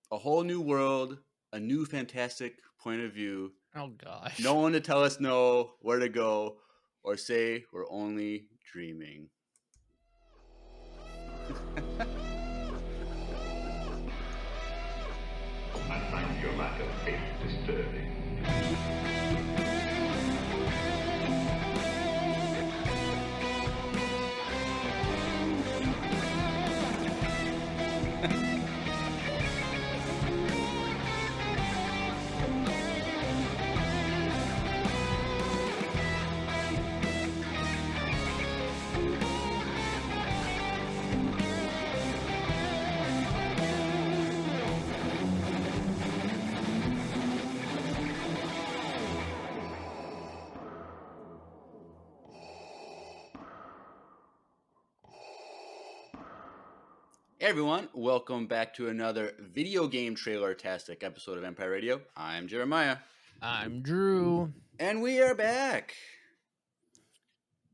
a whole new world, a new fantastic point of view. Oh gosh. No one to tell us no, where to go, or say we're only dreaming. I find your lack of faith disturbing. Hey everyone, welcome back to another video game trailer-tastic episode of Empire Radio. I'm Jeremiah. I'm Drew. And we are back.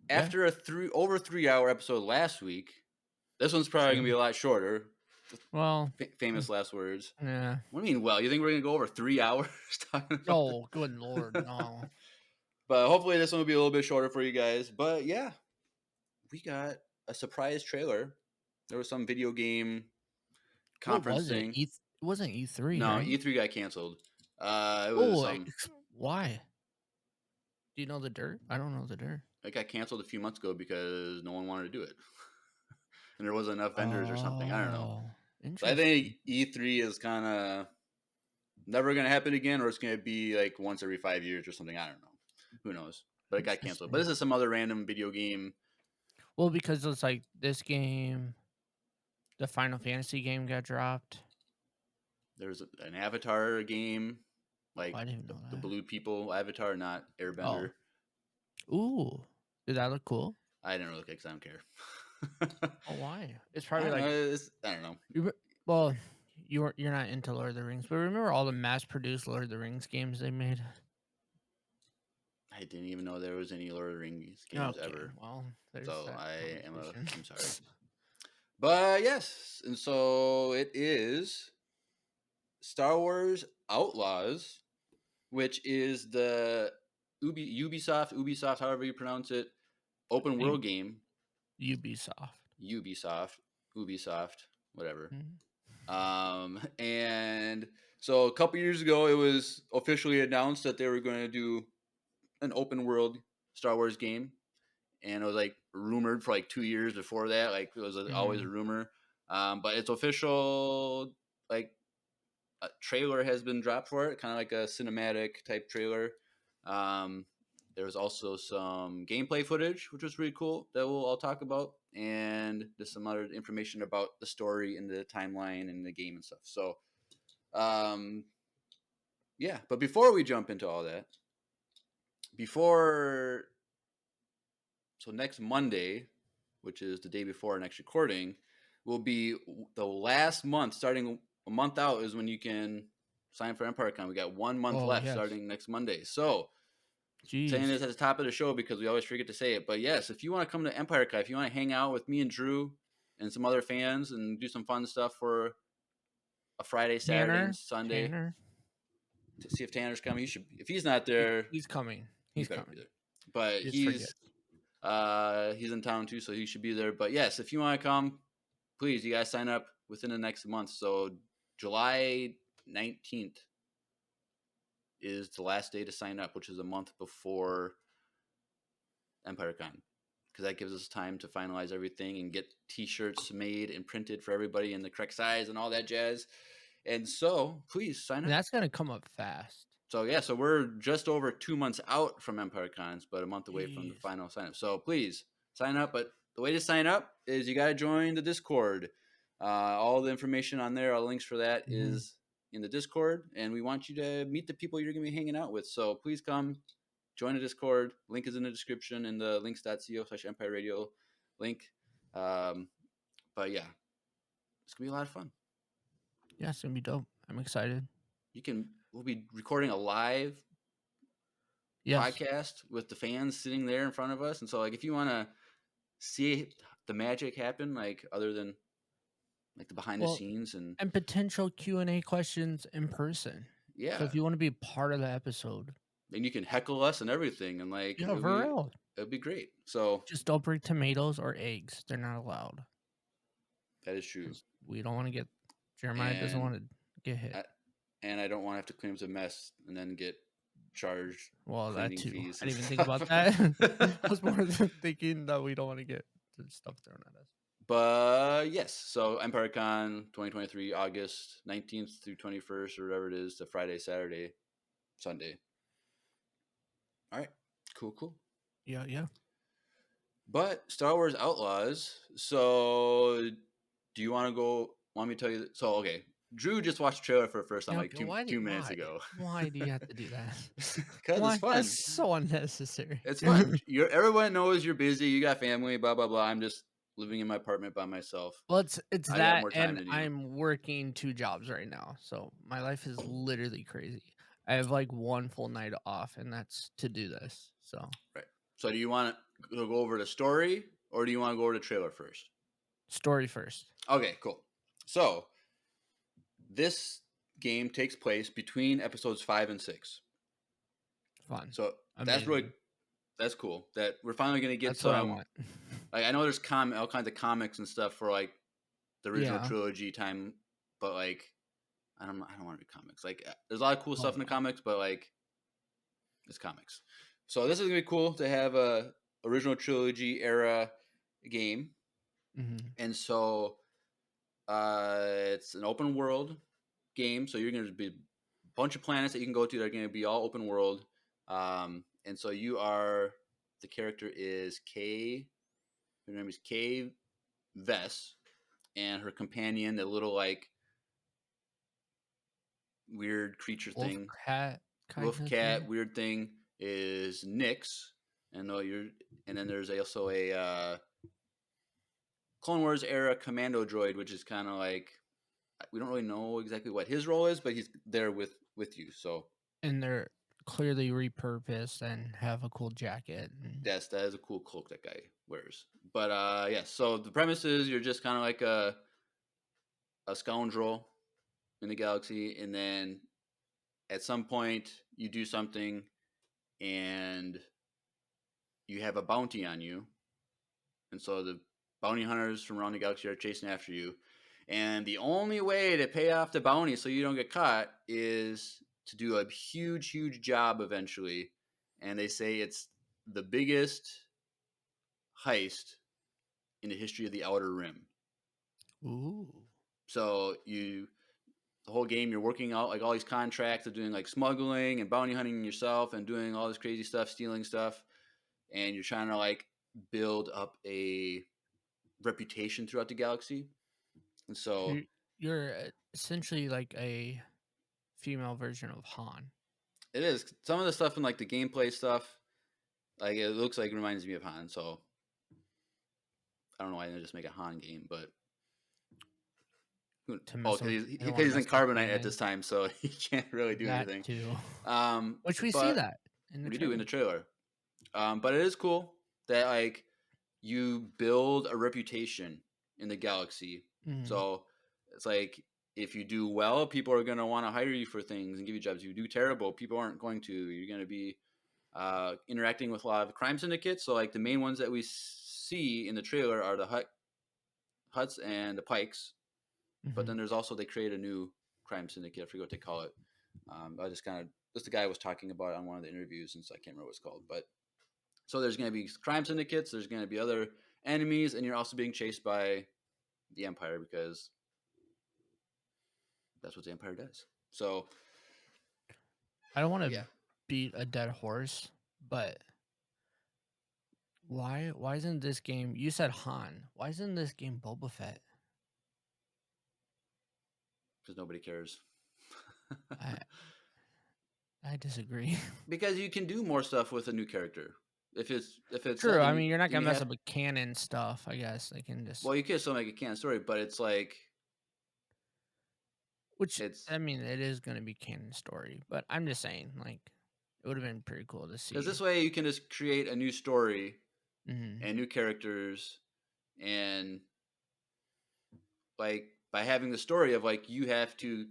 Yeah. After a over 3-hour episode last week, this one's probably going to be a lot shorter. Well, Famous last words. yeah. What do you mean, well? You think we're going to go over 3 hours talking about Oh, good lord, no. But hopefully this one will be a little bit shorter for you guys. But yeah, we got a surprise trailer. There was some video game conference What was thing. it? It wasn't E3, No, right? E3 got canceled. It was why? Do you know the dirt? I don't know the dirt. It got canceled a few months ago because no one wanted to do it. And there wasn't enough vendors or something. I don't know. So I think E3 is kind of never going to happen again, or it's going to be like once every 5 years or something. I don't know. Who knows? But it got canceled. But this is some other random video game. Well, because it's like this game, the Final Fantasy game got dropped. There's an Avatar game, like I didn't know the Blue People Avatar, not Airbender. Oh. Ooh, did that look cool? I didn't really look because I don't care. Oh, why? It's probably I don't know. Well, you're not into Lord of the Rings, but remember all the mass-produced Lord of the Rings games they made? I didn't even know there was any Lord of the Rings games ever. Well, so I'm sorry. But yes, and so it is Star Wars Outlaws, which is the Ubisoft, however you pronounce it, open world game. Ubisoft, whatever. Mm-hmm. And so a couple years ago, it was officially announced that they were going to do an open world Star Wars game, and it was like rumored for like 2 years before that. Like it was always a rumor, but it's official. Like a trailer has been dropped for it, kind of like a cinematic type trailer. There was also some gameplay footage, which was really cool that we'll all talk about, and there's some other information about the story and the timeline and the game and stuff. So, yeah. But before we jump into all that, so next Monday, which is the day before our next recording, will be the last month. Starting a month out is when you can sign for EmpireCon. We got 1 month left starting next Monday. So, saying this at the top of the show because we always forget to say it. But yes, if you want to come to EmpireCon, if you want to hang out with me and Drew and some other fans and do some fun stuff for a Friday, Saturday, and Sunday. To see if Tanner's coming. He should. If he's not there, he's coming. He's coming. Be there. But he's in town too, so he should be there. But yes, if you want to come, please, you guys sign up within the next month. So July 19th is the last day to sign up, which is a month before EmpireCon, because that gives us time to finalize everything and get T-shirts made and printed for everybody in the correct size and all that jazz. And so, please sign up. And that's gonna come up fast. So yeah, so we're just over 2 months out from EmpireCons, but a month away from the final sign up. So please sign up. But the way to sign up is you got to join the Discord. All the information on there, all the links for that is in the Discord, and we want you to meet the people you're going to be hanging out with. So please come join the Discord. Link is in the description in the links.co/Empire Radio link. But yeah, it's going to be a lot of fun. Yeah, it's going to be dope. I'm excited. We'll be recording a live podcast with the fans sitting there in front of us. And so, like, if you want to see the magic happen, like, other than like the behind the Well, scenes and and potential Q&A questions in person. So yeah, if you want to be part of the episode, and you can heckle us and everything, and like yeah, for real. it'd be great. So Just don't bring tomatoes or eggs. They're not allowed. that is true, 'Cause we don't want to get Jeremiah doesn't and want to get hit. I don't want to have to clean up the mess and then get charged Well, that cleaning too. fees. I didn't and even think about that. stuff. I was more than thinking that we don't want to get the stuff thrown at us. But yes, so EmpireCon 2023, August 19th through 21st, or whatever it is, the Friday, Saturday, Sunday. All right, cool. Yeah, yeah. But Star Wars Outlaws. So, do you want to go? Want me to tell you? So, okay, Drew just watched the trailer for the first time Yeah, like okay, 2 minutes ago. Why do you have to do that? Because Why? it's fun. That's so unnecessary. It's fun. Everyone knows you're busy. You got family. Blah blah blah. I'm just living in my apartment by myself. Well, it's I got that, more time and than you. I'm working 2 jobs right now, so my life is literally crazy. I have like 1 full night off, and that's to do this. So Right. So, do you want to go over the story, or do you want to go over the trailer first? story first. Okay, cool. So, this game takes place between episodes 5 and 6. Fun. So that's really Amazing. that's cool. That we're finally gonna get That's what I some. want. Like I know there's all kinds of comics and stuff for like the original Yeah. trilogy time, but like I don't want to read comics. Like there's a lot of cool stuff in the no. comics, but like it's comics. So this is gonna be cool to have a original trilogy era game, and so it's an open world game. So you're gonna be a bunch of planets that you can go to that are gonna be all open world. And so you are the character is Kay. Her name is Kay Vess, and her companion, the little like weird creature thing, wolf cat weird thing, is Nyx. And then there's also a Clone Wars era commando droid, which is kind of like we don't really know exactly what his role is, but he's there with you. So And they're clearly repurposed and have a cool jacket. yes, that is a cool cloak that guy wears. But yes, so the premise is you're just kind of like a scoundrel in the galaxy, and then at some point you do something, and you have a bounty on you, and so the bounty hunters from around the galaxy are chasing after you, and the only way to pay off the bounty so you don't get caught is to do a huge job eventually, and they say it's the biggest heist in the history of the Outer Rim. Ooh. So the whole game you're working out like all these contracts of doing like smuggling and bounty hunting yourself and doing all this crazy stuff, stealing stuff, and you're trying to like build up a reputation throughout the galaxy. And so You're essentially like a female version of Han. it is. Some of the stuff in like the gameplay stuff, like it looks like it reminds me of Han. So I don't know why I didn't just make a Han game, but because he's in Carbonite at this time, so he can't really do that anything. Too. Um, Which we but see that in the we trailer. do in the trailer. But it is cool that like you build a reputation in the galaxy. Mhm. So it's like if you do well, people are going to want to hire you for things and give you jobs. If you do terrible, people aren't going to. You're going to be interacting with a lot of crime syndicates. So like the main ones that we see in the trailer are the Hutts and the Pikes. But then there's also, they create a new crime syndicate. I forget what they call it. Just the guy was talking about it on one of the interviews, and so I can't remember what it's called. But so there's going to be crime syndicates, there's going to be other enemies, and you're also being chased by the Empire because that's what the Empire does. So I don't want to beat a dead horse, but why isn't this game? You said Han. Why isn't this game Boba Fett? Because nobody cares. I disagree. Because you can do more stuff with a new character. If it's True. I mean, you're not gonna mess up with canon stuff. I guess they can just. Well, you can still make a canon story, but it's like. I mean, it is gonna be canon story, but I'm just saying, like, it would have been pretty cool to see. Because this way you can just create a new story and new characters, and like by having the story of like you have to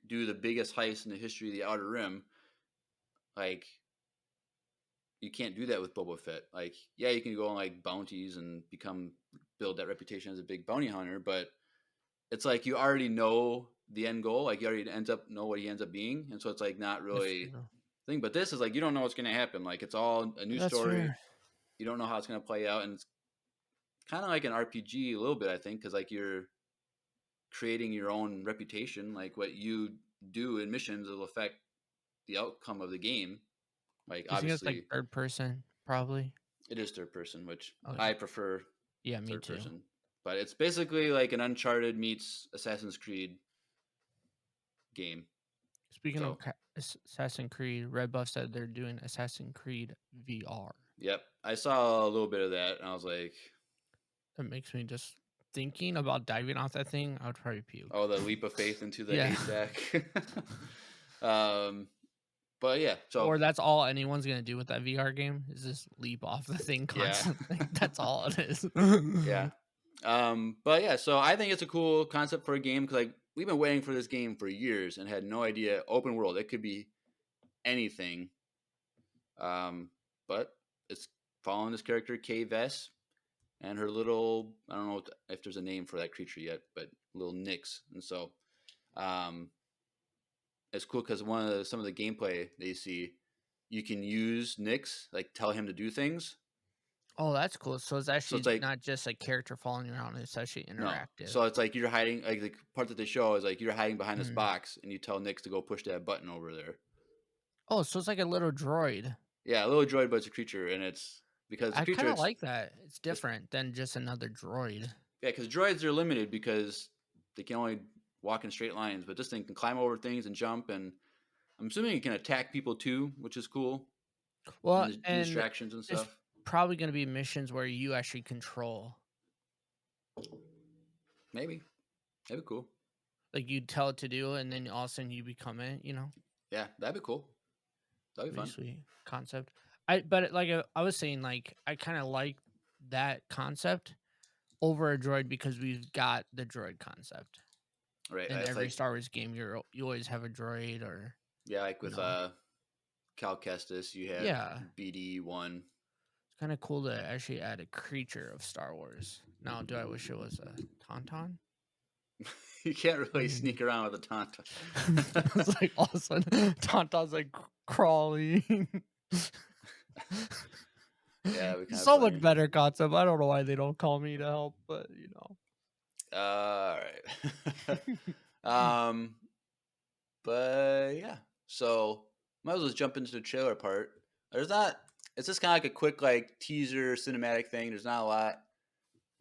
do the biggest heist in the history of the Outer Rim, like you can't do that with Boba Fett. Like, yeah, you can go on like bounties and build that reputation as a big bounty hunter, but it's like you already know the end goal. Like you already know what he ends up being, and so it's like not That's really true. thing. But this is like you don't know what's going to happen. Like it's all a new That's story. fair. You don't know how it's going to play out, and it's kind of like an RPG a little bit, I think, because like you're creating your own reputation. Like what you do in missions will affect the outcome of the game. Like You think it's like obviously, third person, probably? it is third person, which Okay. I prefer Yeah, me third too. person. But it's basically like an Uncharted meets Assassin's Creed game. Speaking of So, Assassin's Creed, Red Buff said they're doing Assassin's Creed VR. yep, I saw a little bit of that, and I was like, That makes me just thinking about diving off that thing. I would probably puke. "Oh, the leap of faith into the Yeah. haystack." But yeah, so Or that's all anyone's gonna do with that VR game is just leap off the thing Yeah. constantly. That's all it is. yeah, but yeah, so I think it's a cool concept for a game because like we've been waiting for this game for years and had no idea open world. It could be anything, but it's following this character Kay Vess and her little I don't know if there's a name for that creature yet, but little Nyx, and so it's cool because some of the gameplay that you see, you can use Nyx, like tell him to do things. Oh, that's cool. So it's actually like- not just a character following around; it's actually No, interactive. so it's like you're hiding. Like the part that they show is like you're hiding behind this Mhm. box, and you tell Nyx to go push that button over there. Oh, so it's like a little droid. Yeah, a little droid, but it's a creature, and it's because the I creature. kind of like that. It's different than just another droid. Yeah, because droids are limited because they can only walk in straight lines, but this thing can climb over things and jump, and I'm assuming it can attack people too, which is cool. Well, And and distractions and there's stuff. probably going to be missions where you actually control. Maybe that'd be cool. Like you tell it to do, and then all of a sudden you become it. You know, Yeah, that'd be cool. That'd be pretty fun. sweet concept. But like I was saying, like I kind of like that concept over a droid because we've got the droid concept. Right. In That's every like, Star Wars game, you always have a droid or yeah, like with know. Cal Kestis, you had Yeah. BD-1. It's kind of cool to actually add a creature of Star Wars. Now, do I wish it was a tauntaun? You can't really sneak around with a tauntaun. It's like all of a sudden tauntaun's like crawling. Yeah, we kind So much better concept. I don't know why they don't call me to help, but you know. All right. But yeah, so might as well just jump into the trailer part. It's just kind of like a quick like teaser cinematic thing. There's not a lot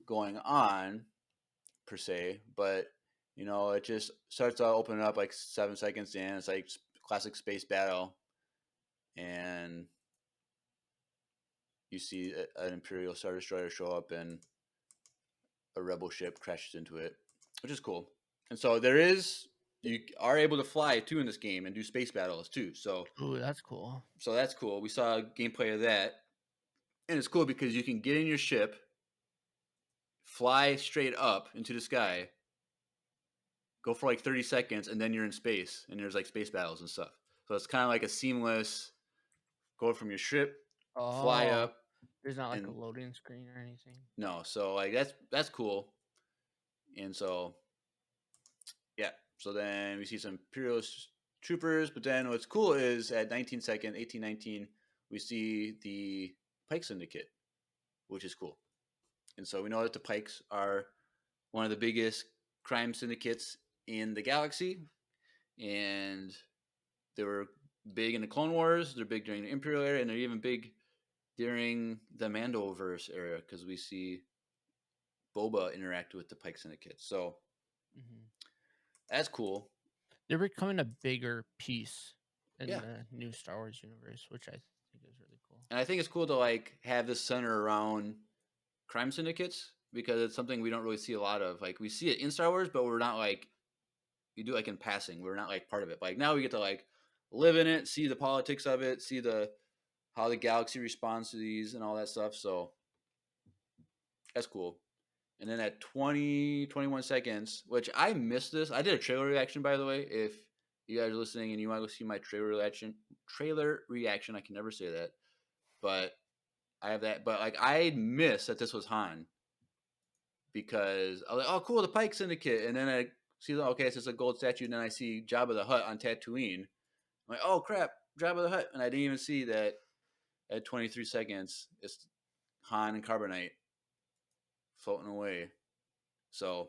going on per se, but you know, it just starts out opening up like 7 seconds in. It's like classic space battle, and you see an Imperial Star Destroyer show up, and a Rebel ship crashes into it, which is cool. And so you are able to fly too in this game and do space battles too. So, Ooh, that's cool. so that's cool. We saw gameplay of that, and it's cool because you can get in your ship, fly straight up into the sky, go for like 30 seconds, and then you're in space, and there's like space battles and stuff. So it's kind of like a seamless go from your ship, fly Oh, up. there's not like and- a loading screen or anything. No, so like that's cool. And so, yeah. So then we see some Imperial troopers, but then what's cool is at 1819, we see the Pike Syndicate, which is cool. And so we know that the Pikes are one of the biggest crime syndicates in the galaxy, and they were big in the Clone Wars. They're big during the Imperial era, and they're even big during the Mandoverse era because we see Boba interact with the Pike Syndicate. So that's cool. They're becoming a bigger piece in Yeah. the new Star Wars universe, which I think is really cool. And I think it's cool to like have this center around crime syndicates because it's something we don't really see a lot of. Like we see it in Star Wars, but we're not like we do like in passing. We're not like part of it. Like now we get to like live in it, see the politics of it, see how the galaxy responds to these and all that stuff. So that's cool. And then at 20, 21 seconds, which I missed this. I did a trailer reaction, by the way. If you guys are listening and you want to go see my trailer reaction, I can never say that. But I have that. But like I missed that this was Han because I was like, oh, cool, the Pike Syndicate. And then I see, okay, it's just a gold statue. And then I see Jabba the Hutt on Tatooine. I'm like, oh, crap, Jabba the Hutt. And I didn't even see that at 23 seconds, it's Han and Carbonite floating away. So,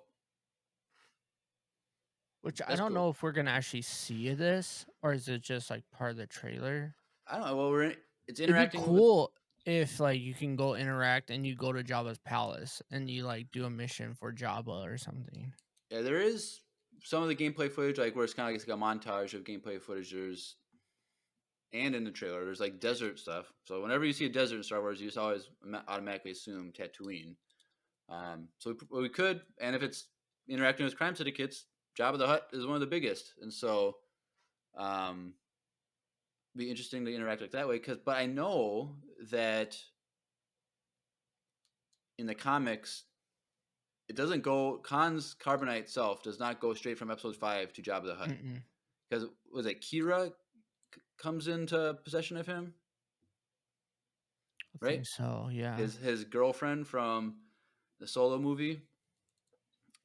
Which I that's don't cool. know if we're gonna actually see this, or is it just like part of the trailer? I don't know. Well, it's It'd be interacting with. cool if like you can go interact and you go to Jabba's palace and you like do a mission for Jabba or something. Yeah, there is some of the gameplay footage, like where it's kind of like a montage of gameplay footage. And in the trailer, there's like desert stuff. So whenever you see a desert in Star Wars, you just always automatically assume Tatooine. So we could, and if it's interacting with crime syndicates, Jabba the Hutt is one of the biggest, and so be interesting to interact like that way. But I know that in the comics, it doesn't go. Khan's Carbonite itself does not go straight from Episode 5 to Jabba the Hutt. Because was it Kira comes into possession of him? I think so, yeah. His girlfriend from the Solo movie,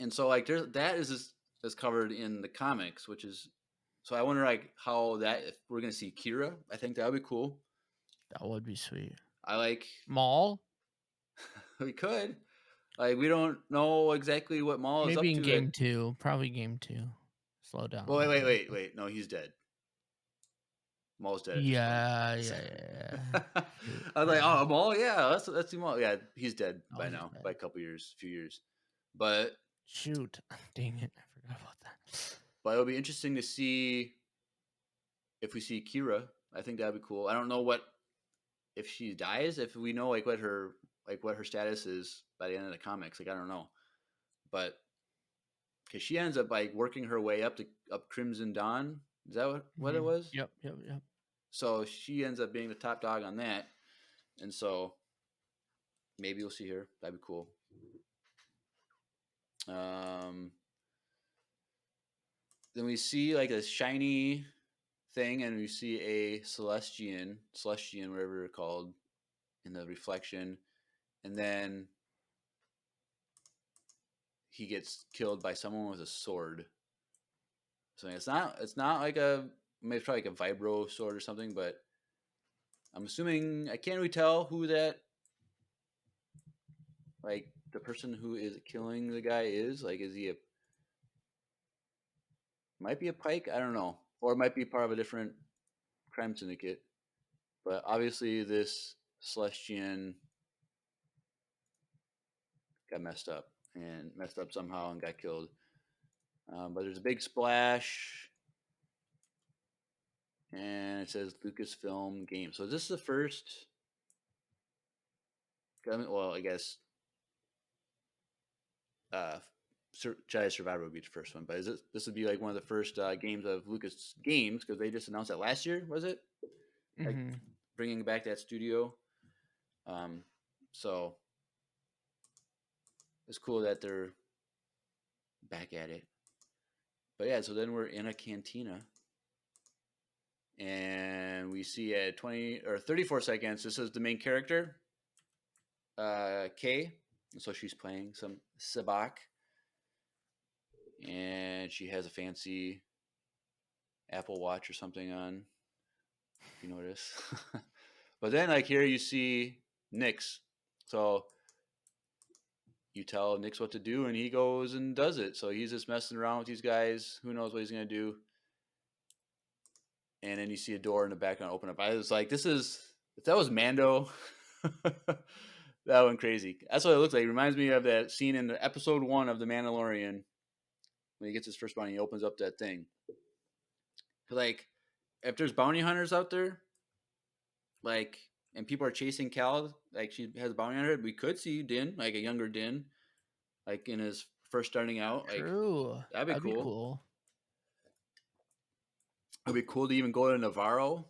and so like that is covered in the comics, which is so I wonder like how that if we're gonna see Kira. I think that would be cool. That would be sweet. I like Maul. We could like we don't know exactly what Maul is up Maybe to. in game 2, probably game 2. Slow down. Well, wait. No, he's dead. Maul's dead. Yeah. I was like, oh, Maul, yeah, let's see Maul. Yeah, he's dead by now, by a few years. But shoot, dang it, I forgot about that. But it'll be interesting to see if we see Kira. I think that'd be cool. I don't know if she dies, if we know like what her status is by the end of the comics. Like I don't know, but because she ends up like working her way up Crimson Dawn. Is that what it was? Yep. So she ends up being the top dog on that, and so maybe we'll see her. That'd be cool. Then we see like a shiny thing, and we see a Celestian, whatever they're called, in the reflection, and then he gets killed by someone with a sword. So it's not like maybe it's probably like a vibro sword or something, but I'm assuming I can't really tell who that like the person who is killing the guy is. Like, is he might be a Pike? I don't know, or it might be part of a different crime syndicate. But obviously, this Celestian got messed up somehow and got killed. But there's a big splash, and it says Lucasfilm Games. So is this the first? Well, I guess Jedi Survivor would be the first one, but this would be like one of the first games of Lucas Games because they just announced that last year, was it? Like bringing back that studio. So it's cool that they're back at it. But yeah, so then we're in a cantina, and we see at 20 or 34 seconds. This is the main character, Kay. So she's playing some sabacc, and she has a fancy Apple Watch or something on. If you notice. But then, like here, you see Nix. So you tell Nix what to do, and he goes and does it. So he's just messing around with these guys. Who knows what he's gonna do? And then you see a door in the background open up. I was like, if that was Mando, that went crazy. That's what it looks like. It reminds me of that scene in episode 1 of The Mandalorian when he gets his first bounty. He opens up that thing. Like, if there's bounty hunters out there, like, and people are chasing Cal, like she has a bounty hunter, we could see Din, like a younger Din, like in his first starting out. True. Like, that'd be cool. It'd be cool to even go to Navarro.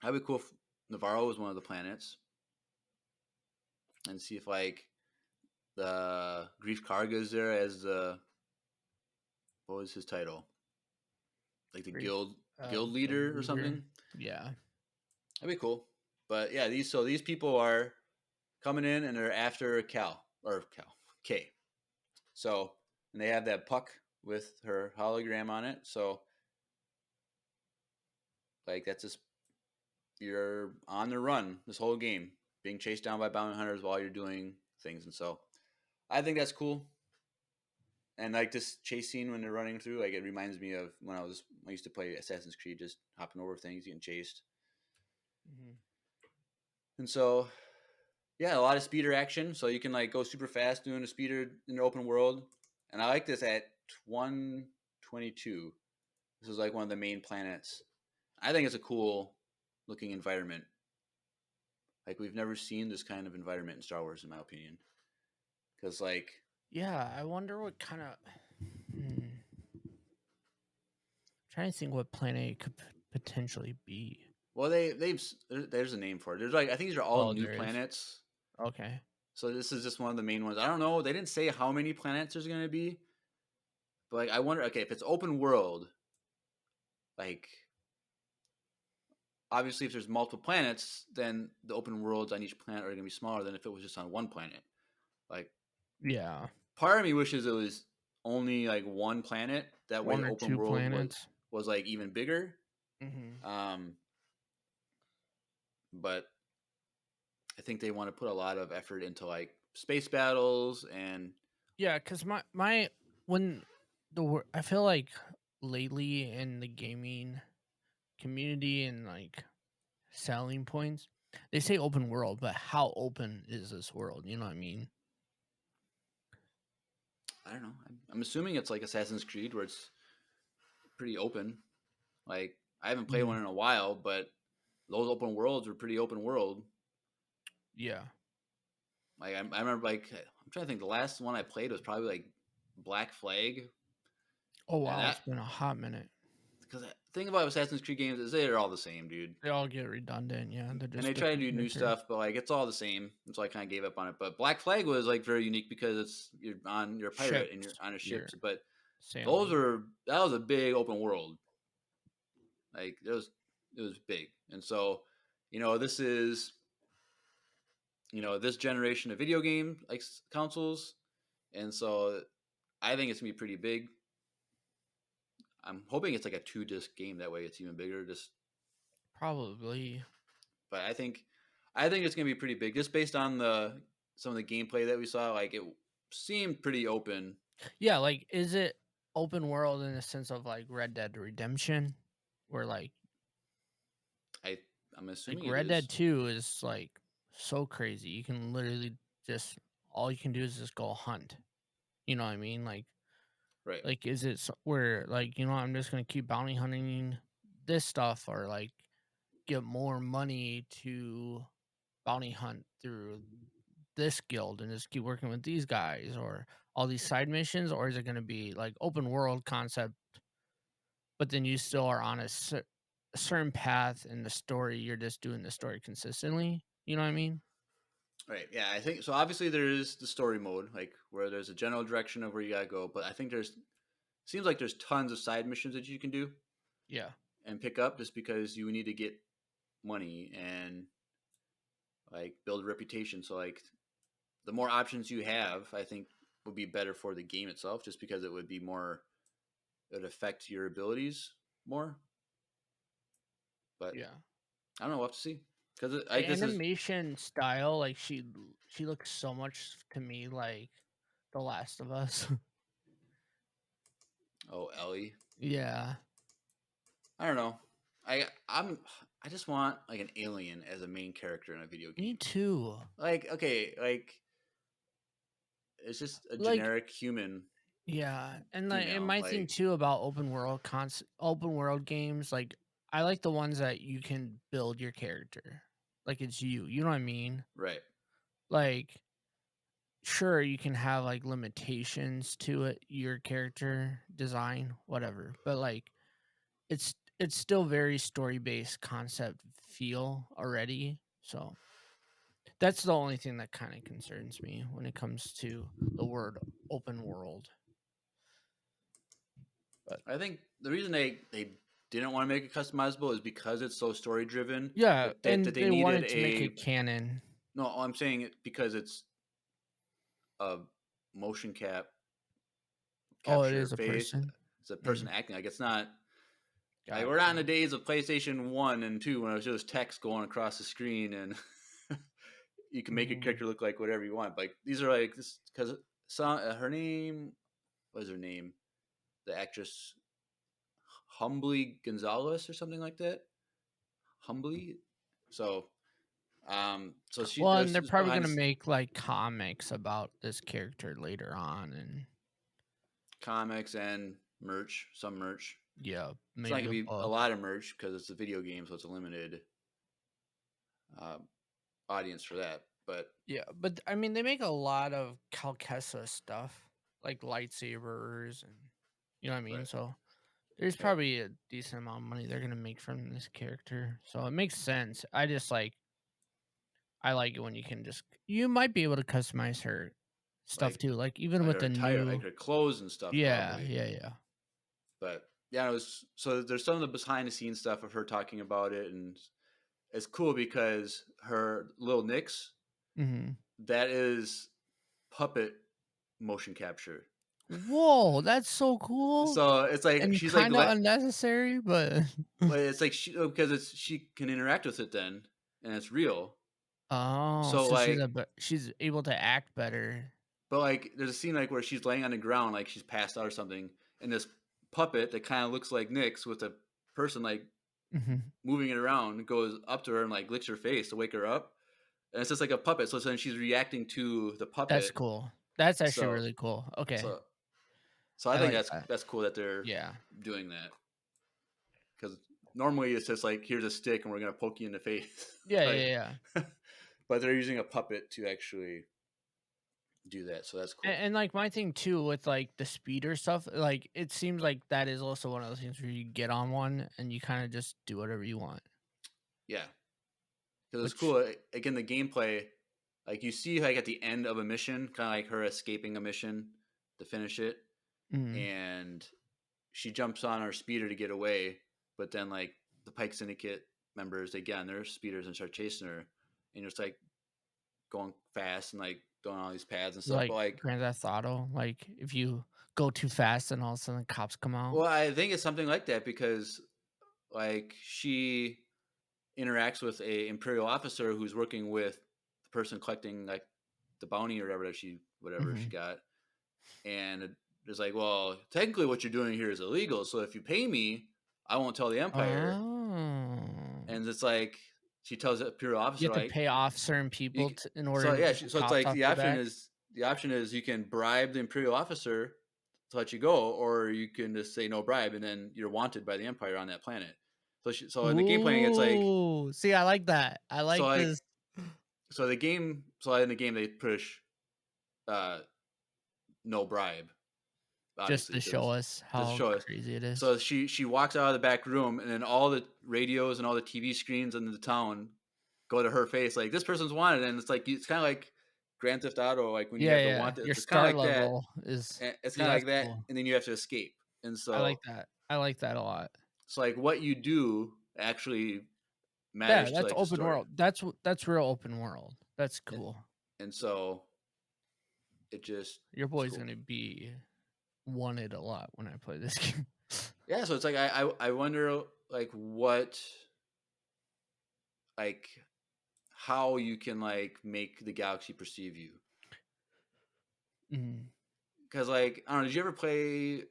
That'd be cool if Navarro was one of the planets. And see if like the Grief Karga's there as the, what was his title? Like the Grief, guild the leader or leader. something. Yeah. That'd be cool. But yeah, these people are coming in and they're after Kay. So, and they have that puck with her hologram on it. So, like, that's just, you're on the run this whole game, being chased down by bounty hunters while you're doing things. And so, I think that's cool. And like this chase scene when they're running through, like it reminds me of when I used to play Assassin's Creed, just hopping over things, getting chased. Mm-hmm. And so, yeah, a lot of speeder action. So you can like go super fast doing a speeder in the open world. And I like this at 122. This is like one of the main planets. I think it's a cool looking environment. Like we've never seen this kind of environment in Star Wars, in my opinion. Because like, Yeah, I wonder what kind of. Trying to think what planet it could potentially be. well, there's a name for it. There's like, I think these are all new planets. Okay. So this is just one of the main ones. I don't know. They didn't say how many planets there's going to be. But like, I wonder, okay, if it's open world, like, obviously if there's multiple planets, then the open worlds on each planet are going to be smaller than if it was just on one planet. Like, yeah, part of me wishes it was only like one planet. That way, one or open two world planets was like even bigger. Mm-hmm. But I think they want to put a lot of effort into like space battles and Yeah, because my when I feel like lately in the gaming community and like selling points, they say open world, but how open is this world? You know what I mean? I don't know. I'm assuming it's like Assassin's Creed where it's pretty open. Like I haven't played one in a while, but those open worlds were pretty open world. Yeah. Like I remember, like I'm trying to think. The last one I played was probably like Black Flag. Oh wow, it's been a hot minute. Because the thing about Assassin's Creed games is they're all the same, dude. They all get redundant, yeah. And they try to do new stuff, but like it's all the same. And so I kind of gave up on it. But Black Flag was like very unique because you're a pirate and you're on a ship. But that was a big open world. Like it was big. And so, this is this generation of video game like consoles. And so I think it's gonna be pretty big. I'm hoping it's like a 2-disc game. That way it's even bigger. Just probably. But I think it's gonna be pretty big, just based on some of the gameplay that we saw. Like it seemed pretty open. Yeah, like is it open world in the sense of like Red Dead Redemption, where like I'm assuming like Red Dead 2 is like so crazy. You can literally just all you can do is just go hunt. You know what I mean? Like, right? Like, is it where like I'm just gonna keep bounty hunting this stuff, or like get more money to bounty hunt through this guild and just keep working with these guys, or all these side missions, or is it gonna be like open world concept, but then you still are on a certain path in the story? You're just doing the story consistently. You know what I mean? Right. Yeah, I think so. Obviously, there is the story mode, like where there's a general direction of where you gotta go. But I think seems like there's tons of side missions that you can do. Yeah. And pick up just because you need to get money and like build a reputation. So like, the more options you have, I think would be better for the game itself, just because it would affect your abilities more. But yeah, I don't know. We'll have to see. Because the animation style, like she looks so much to me like The Last of Us. Oh, Ellie. Yeah. I don't know. I just want like an alien as a main character in a video game. Me too. Like, okay, like it's just a generic human. Yeah, and like, and my thing too about open world games, like I like the ones that you can build your character, like it's you. You know what I mean? Right. Like, sure, you can have like limitations to it, your character design, whatever, but like it's still very story based concept feel already. So That's the only thing that kind of concerns me when it comes to the word open world. But I think the reason they didn't want to make it customizable is because it's so story driven. yeah, That and they they needed wanted to make a it canon. no. I'm saying it because it's a motion Oh, it capture is a face. person. It's a person Mm, acting. Like it's not like we're not in the gotcha. days of PlayStation 1 and 2 when it was just text going across the screen and you can make your Mm. character look like whatever you want. Like these are like this because her name, what is her name? The actress Humbly Gonzalez or something like that. Humbly. So so she Well, and there's they're this probably behind gonna make like comics about this character later on, and comics and merch, some merch. yeah, It's not maybe gonna a be a book. lot of merch because it's a video game, so it's a limited uh, audience for that. But Yeah, but I mean, they make a lot of Calcessa stuff, like lightsabers, and you know what I mean. right, So there's yep. probably a decent amount of money they're gonna make from this character. So it makes sense. I like it when you can just you might be able to customize her stuff Like too. Like even like with her the attire, like new her clothes and stuff, yeah, probably. yeah, yeah. But yeah, it was so there's some of the behind the scenes stuff of her talking about it, and it's cool because her little Nyx, Mm-hmm. that is puppet motion capture. Whoa, that's so cool So it's like and she's like kind of unnecessary, but but it's like because it's she can interact with it then, and it's real. oh, So so like, she's able to act better. but like, there's a scene like where she's laying on the ground, like she's passed out or something, and this puppet that kind of looks like Nyx with a person like Hmm. moving it around goes up to her and like licks her face to wake her up, and it's just like a puppet. So then she's reacting to the That's puppet. cool. That's actually So really cool. Okay, so so I I think like that. that's cool that they're Yeah, doing that because normally it's just like here's a stick and we're gonna poke you in the face, yeah, like, yeah, yeah. but they're using a puppet to actually do that. So that's cool. And like my thing too with like the speeder stuff, like it seems like that is also one of those things where you get on one and you kind of just do whatever you want. Yeah, because it's Which, cool. Again, the gameplay, like you see, like at the end of a mission, kind of like her escaping a mission to finish it, mm, and she jumps on her speeder to get away, but then like the Pike Syndicate members, they get on their speeders and start chasing her, and you're just like going fast and like doing all these pads and stuff. But like like, Grand Theft Auto, like if you go too fast and all of a sudden the cops come out. well, I think it's something like that because like she interacts with a imperial officer who's working with the person collecting like the bounty or whatever she Hmm. got, and it's like, well, technically what you're doing here is illegal, so if you pay me, I won't tell the empire. Oh, And it's like she tells the imperial you officer have to like pay off certain you people in so order to yeah, get the so it's cops like off your back. the option is you can bribe the imperial officer to let you go, or you can just say no bribe, and then you're wanted by the empire on that planet. So in the game playing, it's like Ooh, see, I like that. I so like like this. so in the game they push uh no bribe, Just obviously, to show because us just to how show us. crazy it is. So she walks out of the back room, and then all the radios and all the TV screens in the town go to her face. Like this person's wanted, and it's like it's kind of like Grand Theft Auto, like when you Yeah, have the yeah. wanted. Your It's kind of star like that. level is It's see, kind of that's like that, cool. and then you have to escape. And I like so that. I like that a lot. it's like what you do actually Yeah, matters to that's like the open story. world. That's real open world. That's And cool. and so it just Your it's boy's cool. gonna be wanted a lot when I play this game. Yeah, so it's like I wonder like what like how you can like make the galaxy perceive you. Mm, Because like I don't know, did you ever play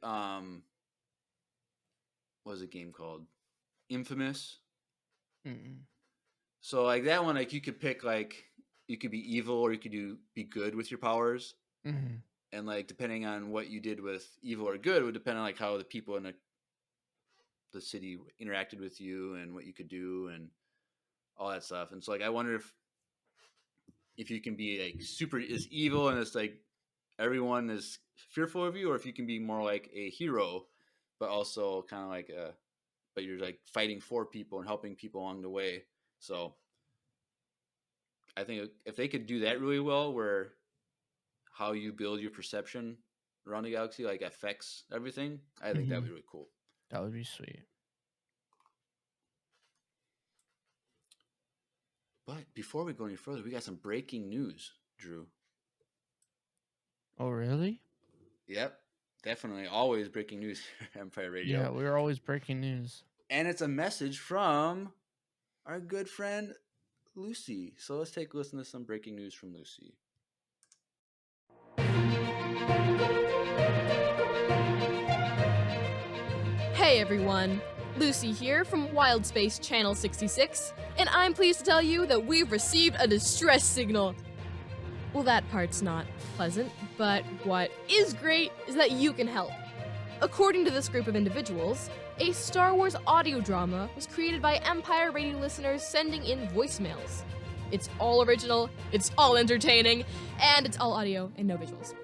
what was the game called? Infamous. mm, So like that one, like you could pick like you could be evil or you could be good with your powers, mm. and like depending on what you did with evil or good would depend on like how the people in the city interacted with you and what you could do and all that stuff. And so like I wonder if you can be like super is evil and it's like everyone is fearful of you, or if you can be more like a hero, but also kind of like but you're like fighting for people and helping people along the way. So I think if they could do that really well, where how you build your perception around the galaxy like affects everything, I think that'd be really cool. That would be sweet. But before we go any further, we got some breaking news, Drew. Oh, really? Yep, definitely. Always breaking news here at Empire Radio. Yeah, we're always breaking news. And it's a message from our good friend Lucy. So let's take a listen to some breaking news from Lucy. Hey everyone, Lucy here from Wild Space Channel 66, and I'm pleased to tell you that we've received a distress signal. Well, that part's not pleasant, but what is great is that you can help. According to this group of individuals, a Star Wars audio drama was created by Empire Radio listeners sending in voicemails. It's all original, it's all entertaining, and it's all audio and no visuals.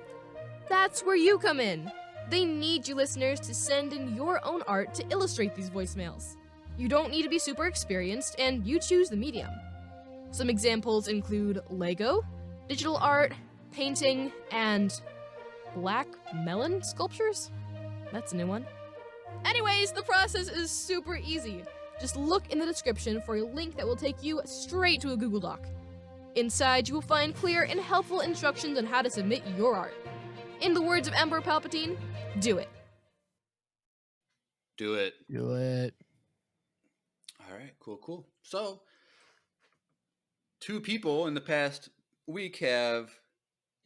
That's where you come in. They need you listeners to send in your own art to illustrate these voicemails. You don't need to be super experienced, and you choose the medium. Some examples include Lego, digital art, painting, and black melon sculptures? That's a new one. Anyways, the process is super easy. Just look in the description for a link that will take you straight to a Google Doc. Inside, you will find clear and helpful instructions on how to submit your art. In the words of Emperor Palpatine, do it. Do it. Do it. All right, cool. So, 2 people in the past week have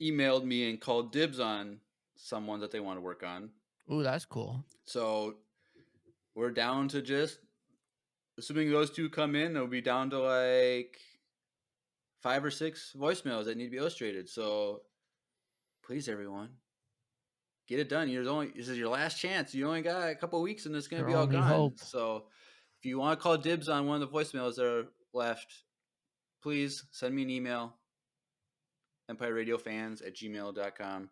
emailed me and called dibs on someone that they want to work on. Ooh, that's cool. So, we're down to just, assuming those 2 come in, it'll be down to like 5 or 6 voicemails that need to be illustrated. So, please, everyone, get it done. This is your last chance. You only got a couple weeks and it's going to be all only gone. hope. So if you want to call dibs on one of the voicemails that are left, please send me an email, empireradiofans@gmail.com,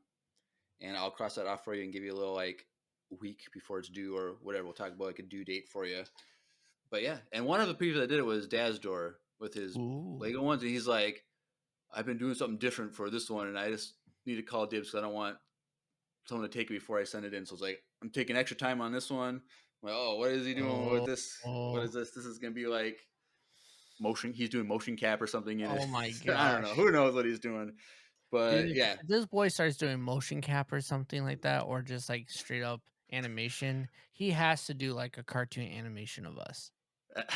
and I'll cross that off for you and give you a little like week before it's due or whatever. We'll talk about like a due date for you. But yeah, and one of the people that did it was Dazdor with his Lego ones, and he's like, I've been doing something different for this one, and I just need to call dibs because I don't want someone to take it before I send it in. So it's like, I'm taking extra time on this one. I'm like, oh, what is he doing with this? What is this? This is going to be like motion. He's doing motion cap or something in it. Oh my god. I don't know. Who knows what he's doing? But Dude, yeah. If this boy starts doing motion cap or something like that, or just like straight up animation, he has to do like a cartoon animation of us. That'd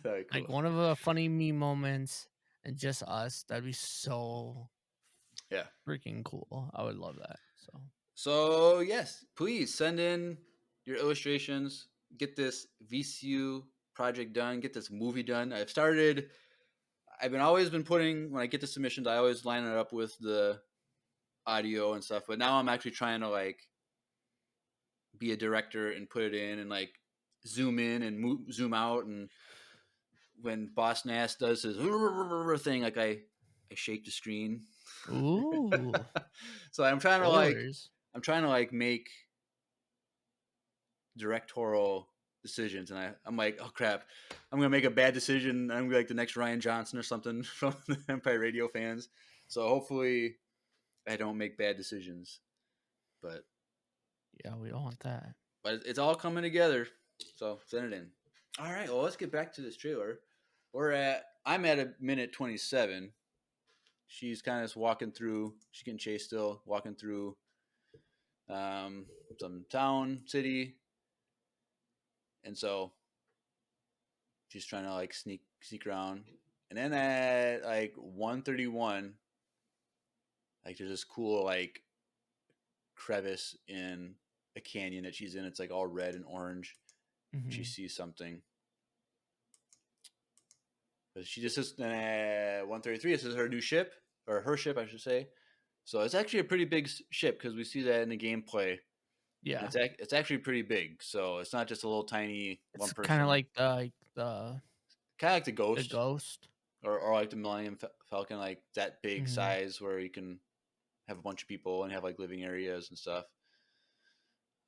be cool. Like one of the funny me moments and just us. That'd be so freaking cool. I would love that. So yes, please send in your illustrations. Get this VCU project done. Get this movie done. I've always been putting, when I get the submissions, I always line it up with the audio and stuff. But now I'm actually trying to like be a director and put it in and like zoom in and zoom out. And when Boss Nass does his thing, like I shake the screen. Ooh. So I'm trying to like make directorial decisions, and I'm like, oh crap, I'm gonna make a bad decision. I'm gonna be like the next Ryan Johnson or something from the Empire Radio fans. So hopefully I don't make bad decisions. But yeah, we don't want that. But it's all coming together. So send it in. All right, well, let's get back to this trailer. I'm at a minute 27. She's kind of walking through. She's getting chased still, walking through some town, city. And so she's trying to like sneak around. And then at like 1:31, like there's this cool like crevice in a canyon that she's in. It's like all red and orange. Mm-hmm. She sees something. But she just says 1:33. This is her new ship, or her ship, I should say. So it's actually a pretty big ship because we see that in the gameplay. Yeah, it's actually pretty big. So it's not just a little tiny one person. Kind of like the kind of like the Ghost. The Ghost, or like the Millennium Falcon, like that big size where you can have a bunch of people and have like living areas and stuff.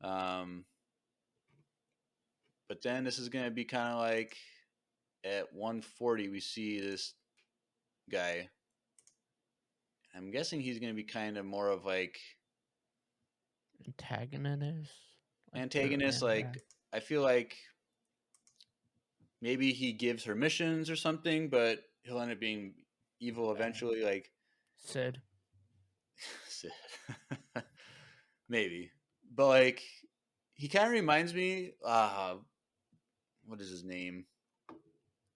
But then this is going to be kind of like at 1:40, we see this guy. I'm guessing he's going to be kind of more of like Antagonist. antagonist. Like I feel like maybe he gives her missions or something, but he'll end up being evil eventually. Like Sid. maybe, but like he kind of reminds me. What is his name?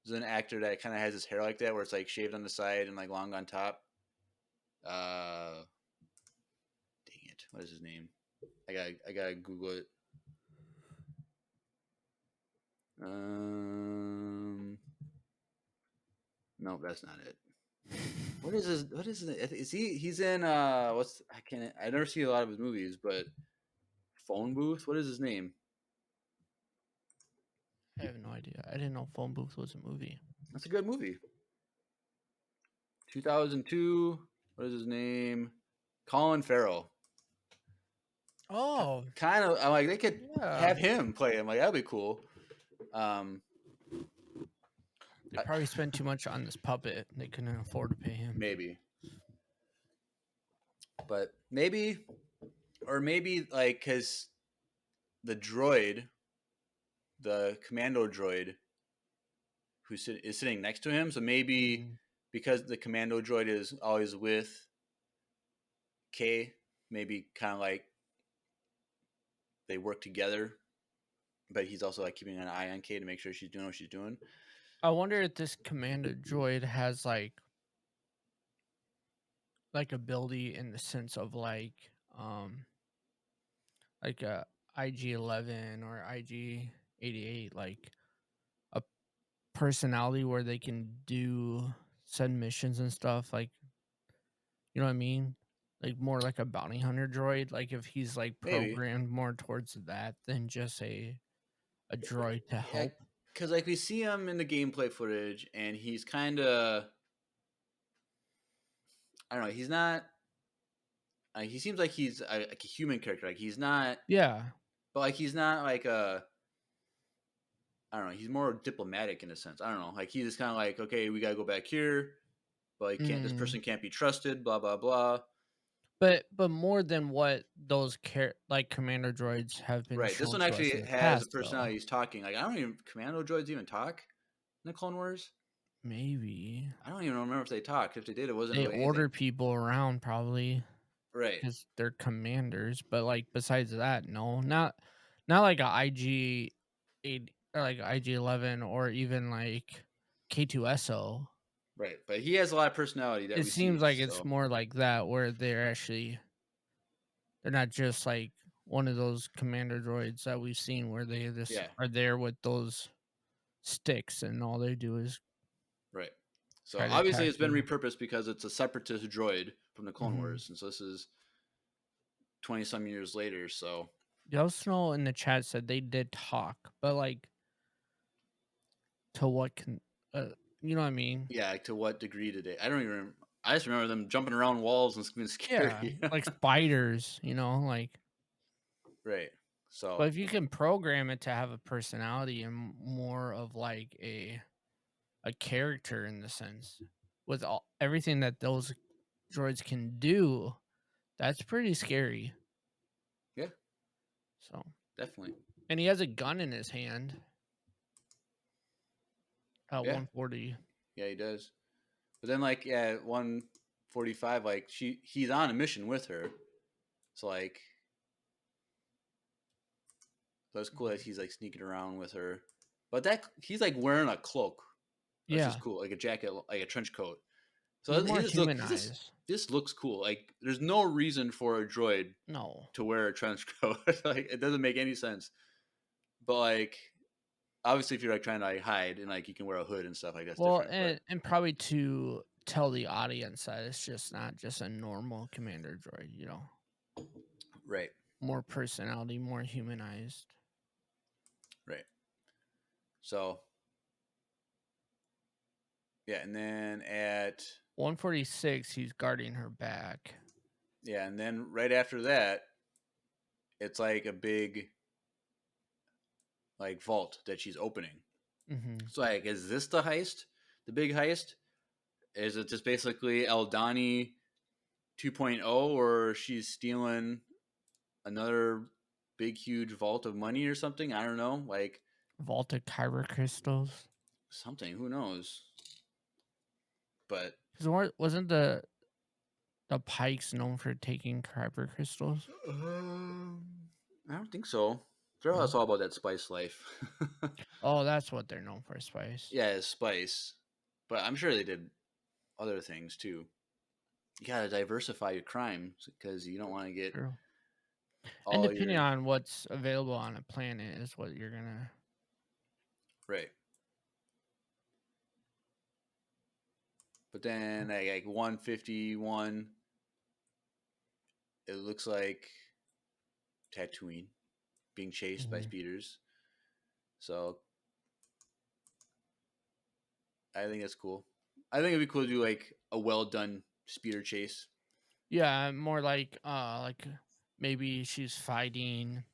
There's an actor that kind of has his hair like that, where it's like shaved on the side and like long on top. Dang it! What is his name? I gotta Google it. No, that's not it. What is his? What is it? Is he? He's in what's? I never see a lot of his movies, but Phone Booth. What is his name? I have no idea. I didn't know Phone Booth was a movie. That's a good movie. 2002. What is his name? Colin Farrell. Oh, Kind of. I'm like they could yeah. have him play him. Like that'd be cool. They probably spent too much on this puppet. They couldn't afford to pay him. Maybe. But maybe, or maybe like because the droid, the commando droid, is sitting next to him. So maybe because the commando droid is always with Kay, maybe kind of like they work together. But he's also like keeping an eye on Kay to make sure she's doing what she's doing. I wonder if this commando droid has like ability in the sense of like a IG-11 or IG-88, like a personality where they can send missions and stuff, like, you know what I mean? Like more like a bounty hunter droid, like if he's like Maybe. programmed more towards that than just a droid to help. Because like we see him in the gameplay footage, and he's kind of, I don't know, he's not. He seems like he's like a human character. Like he's not. Yeah. But like he's not like a. I don't know. He's more diplomatic in a sense. I don't know. Like he's just kind of like, okay, we gotta go back here, but this person can't be trusted. Blah blah blah. But more than what those commando droids have been. Right. This shown one to us actually in the has past, a personality. He's talking. Like I don't even commando droids even talk in the Clone Wars. Maybe. I don't even remember if they talked. If they did, it wasn't. They really order anything. people around probably. Right. Because they're commanders, but like besides that, no, not like a IG-8 or like IG-11 or even like K2SO. Right, but he has a lot of personality. That It seems like it's more like that, where they're not just like one of those commander droids that we've seen where they just are there with those sticks and all they do is right. So obviously it's been repurposed because it's a separatist droid from the Clone Wars, and so this is 20-some years later. So Snow in the chat said they did talk, but like to what you know what I mean? Yeah, like to what degree did they? I don't even remember. I just remember them jumping around walls and being scary. Yeah, like spiders, you know, like. Right. So. But if you can program it to have a personality and more of like a character in the sense, with everything that those droids can do, that's pretty scary. Yeah. So. Definitely. And he has a gun in his hand. At 140. Yeah, he does. But then, like, at 145, like he's on a mission with her. So like, it's cool that he's like sneaking around with her. But he's like wearing a cloak. That's just cool, like a jacket, like a trench coat. So this looks cool. Like, there's no reason for a droid to wear a trench coat. Like, it doesn't make any sense. But like, obviously, if you're like trying to like hide and like you can wear a hood and stuff like that. Well, and probably to tell the audience that it's just not just a normal commander droid, you know. Right. More personality, more humanized. Right. So. Yeah, and then at 146, he's guarding her back. Yeah, and then right after that, it's like a big like vault that she's opening. Mm-hmm. So like, is this the heist? The big heist? Is it just basically Eldani 2.0, or she's stealing another big, huge vault of money or something? I don't know. Like, Vault of Kyber crystals. something. Who knows? But Because wasn't the Pikes known for taking Kyber crystals? I don't think so. They're No? all about that spice life. Oh, that's what they're known for, spice. Yeah, it's spice. But I'm sure they did other things too. You gotta diversify your crimes because you don't want to get True. all And depending your... on what's available on a planet is what you're gonna. Right. But then like 151, it looks like Tatooine being chased by Mhm. speeders. So I think that's cool. I think it'd be cool to do like a well done speeder chase. Yeah, more like maybe she's fighting.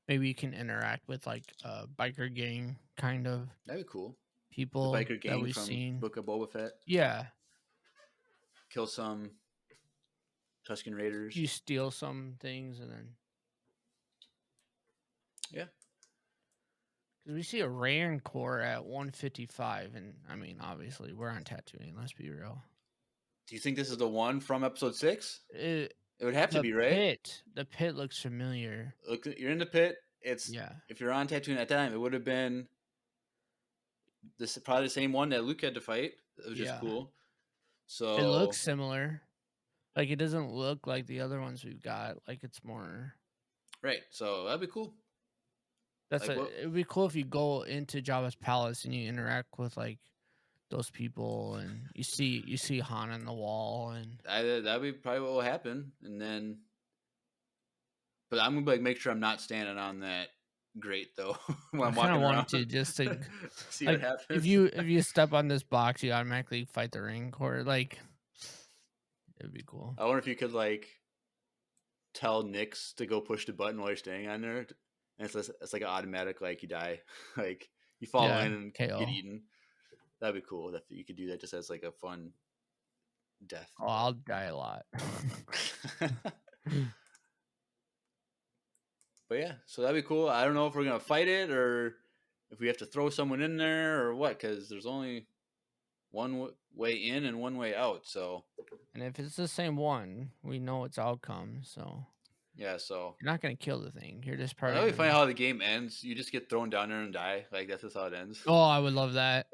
Maybe you can interact with like a biker gang kind of That'd be cool. The people biker that gang we've from seen. Book of Boba Fett. Yeah, Kill some Tusken Raiders. you steal some things and then Yeah. because we see a Rancor at 155, and I mean obviously we're on Tatooine. Let's be real. Do you think this is the one from episode 6? It, It would have to the be, right? the pit looks familiar. Look, you're in the pit. It's Yeah, if you're on Tatooine at that time, it would have been this probably the same one that Luke had to fight. It was just Yeah. cool. So it looks similar. Like it doesn't look like the other ones we've got. Like it's more. right. So that'd be cool. That's Like what- it would be cool if you go into Jabba's palace and you interact with like those people and you see Han on the wall and That'd be probably what will happen, and then. But I'm gonna like make sure I'm not standing on that grate though when I'm I kinda walking around. want to just to see like what happens. if you step on this box you automatically fight the Rancor. Like it'd be cool. I wonder if you could like tell Nix to go push the button while you're staying on there, and it's like an automatic like you die, like you fall Yeah, in and KO. get eaten. That'd be cool if you could do that just as like a fun death. Oh, I'll die a lot. But yeah, so that'd be cool. I don't know if we're gonna fight it or if we have to throw someone in there or what, because there's only one way in and one way out. So And if it's the same one, we know its outcome. So yeah, so you're not gonna kill the thing. You're just part that'd be of funny how the game ends. You just get thrown down there and die. Like that's just how it ends. Oh, I would love that.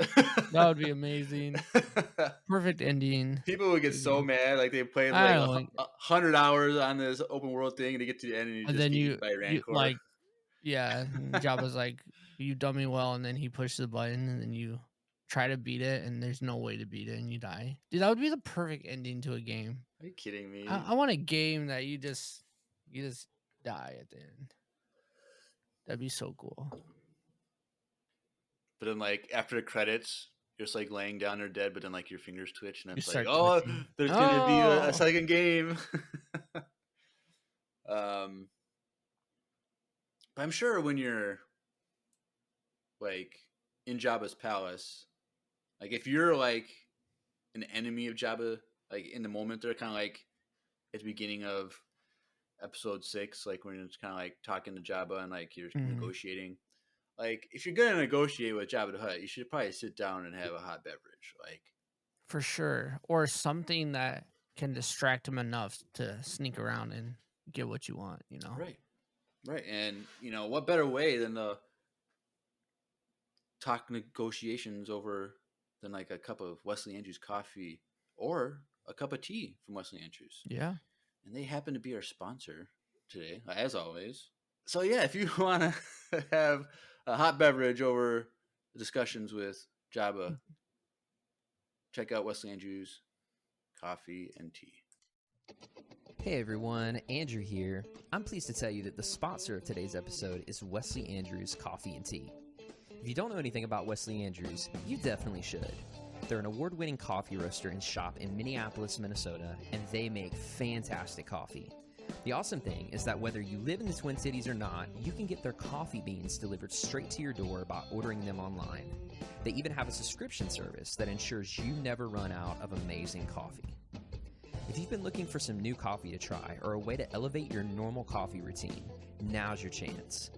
That would be amazing. Perfect ending. People would get so mad, like they played I like don't- 100 hours on this open world thing, and to get to the end, and you And just then get you, eaten by a you Rancor. like, yeah, and Jabba's like, you done me well, and then he pushes the button, and then you try to beat it, and there's no way to beat it, and you die. Dude, that would be the perfect ending to a game. Are you kidding me? I want a game that you just die at the end. That'd be so cool. But then, like after the credits, you're just like laying down or dead, but then like your fingers twitch, and You it's like, start oh, twitching. there's gonna be Oh. a second game. But I'm sure when you're like in Jabba's palace, like if you're like an enemy of Jabba, like in the moment, they're kind of like at the beginning of episode 6, like when it's kind of like talking to Jabba and like you're Mhm. negotiating. Like if you're gonna negotiate with Jabba the Hutt, you should probably sit down and have a hot beverage. Like For sure. Or something that can distract him enough to sneak around and get what you want, you know? right, and you know what better way than to talk negotiations over than like a cup of Wesley Andrews coffee or a cup of tea from Wesley Andrews. Yeah. And they happen to be our sponsor today, as always. So yeah, if you want to have a hot beverage over discussions with Jabba, check out Wesley Andrews Coffee and Tea. Hey everyone, Andrew here. I'm pleased to tell you that the sponsor of today's episode is Wesley Andrews Coffee and Tea. If you don't know anything about Wesley Andrews, you definitely should. They're an award-winning coffee roaster and shop in Minneapolis, Minnesota, and they make fantastic coffee. The awesome thing is that whether you live in the Twin Cities or not, you can get their coffee beans delivered straight to your door by ordering them online. They even have a subscription service that ensures you never run out of amazing coffee. If you've been looking for some new coffee to try or a way to elevate your normal coffee routine, now's your chance.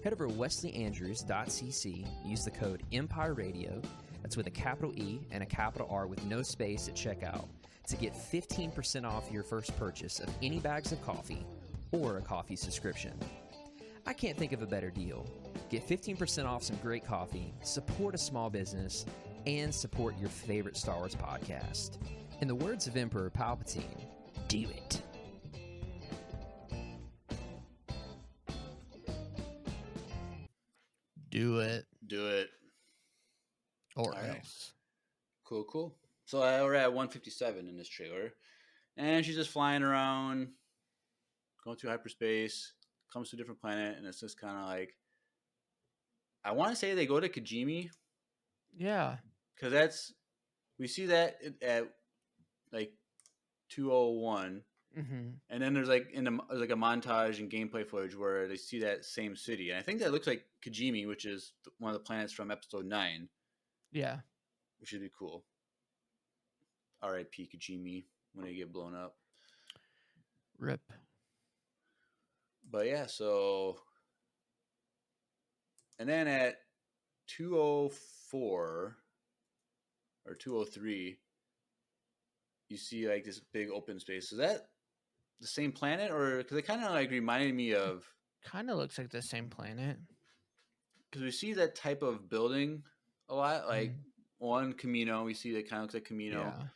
Head over to wesleyandrews.cc, use the code Empire Radio, that's with a capital E and a capital R with no space at checkout, to get 15% off your first purchase of any bags of coffee or a coffee subscription. I can't think of a better deal. Get 15% off some great coffee, support a small business, and support your favorite Star Wars podcast. In the words of Emperor Palpatine, do it. Do it Do it. or All right. else. Cool. So we're at 157 in this trailer. And she's just flying around, going through hyperspace, comes to a different planet, and it's just kind of like, I want to say they go to Kijimi, Yeah. because we see that at like 201. Mm-hmm. And then there's like there's like a montage and gameplay footage where they see that same city. And I think that looks like Kijimi, which is one of the planets from episode 9, Yeah. which would be cool. R.I.P. Kijimi when they get blown up. Rip. But yeah, so. And then at 204 or 203, you see like this big open space. Is that the same planet? Or because it kind of like reminded me of. Kind of looks like the same planet. Because we see that type of building a lot. Like Mhm. one Camino, we see that kind of looks like Camino. Yeah.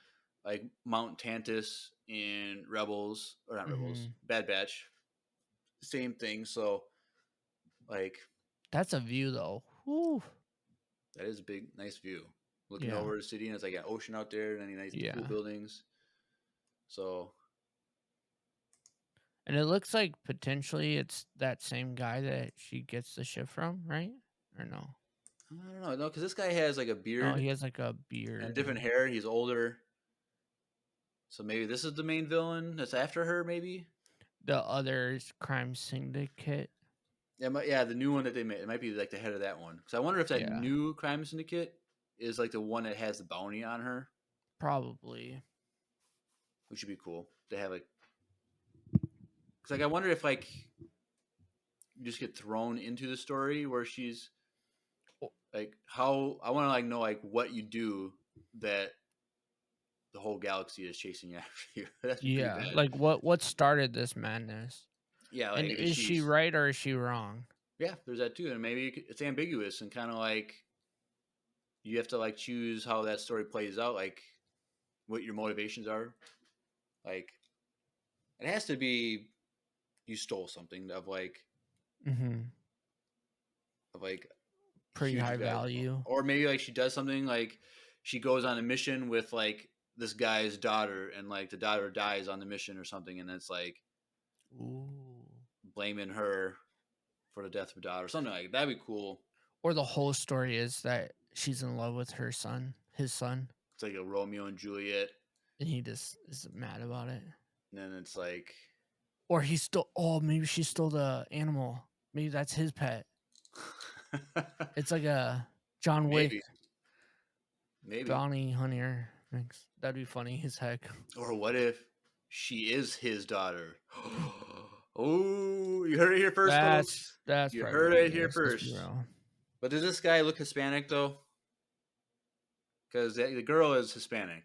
Like Mount Tantus in Rebels, or not Rebels, Mhm. Bad Batch. Same thing. So, like, That's a view though. Whew. that is a big, nice view. Looking Yeah. over the city, and it's like an ocean out there, and any nice, cool Yeah. buildings. So, And it looks like potentially it's that same guy that she gets the ship from, right? Or no? I don't know, no, because this guy has like a beard Oh, he has like a beard. and different hair. He's older. So maybe this is the main villain that's after her. Maybe. The other crime syndicate. Yeah, the new one that they made. It might be like the head of that one. Because I wonder if that Yeah. new crime syndicate is like the one that has the bounty on her, Probably. which would be cool. They have like, because like I wonder if like you just get thrown into the story where she's like how I want to like know like what you do that the whole galaxy is chasing you after you. That's pretty Yeah. bad. Like what started this madness? Yeah, like And if is she she's- right or is she wrong? Yeah, there's that too, and maybe it's ambiguous and kind of like you have to like choose how that story plays out, like what your motivations are. Like it has to be you stole something of like Mm-hmm. Pretty huge high value. or maybe like she does something like she goes on a mission with like this guy's daughter, and like the daughter dies on the mission or something, and it's like Ooh. blaming her for the death of her daughter, something like that'd be cool. Or the whole story is that she's in love with her son, his son, It's like a Romeo and Juliet, and he just is mad about it. and then it's like Or he stole. Oh, maybe she stole the animal. Maybe that's his pet. It's like a John Wick maybe. bounty hunter mix. That'd be funny as heck. Or what if she is his daughter? Oh, you heard it here first, folks. That's You probably heard what it here is, let's be first. real. But does this guy look Hispanic though? Because the girl is Hispanic.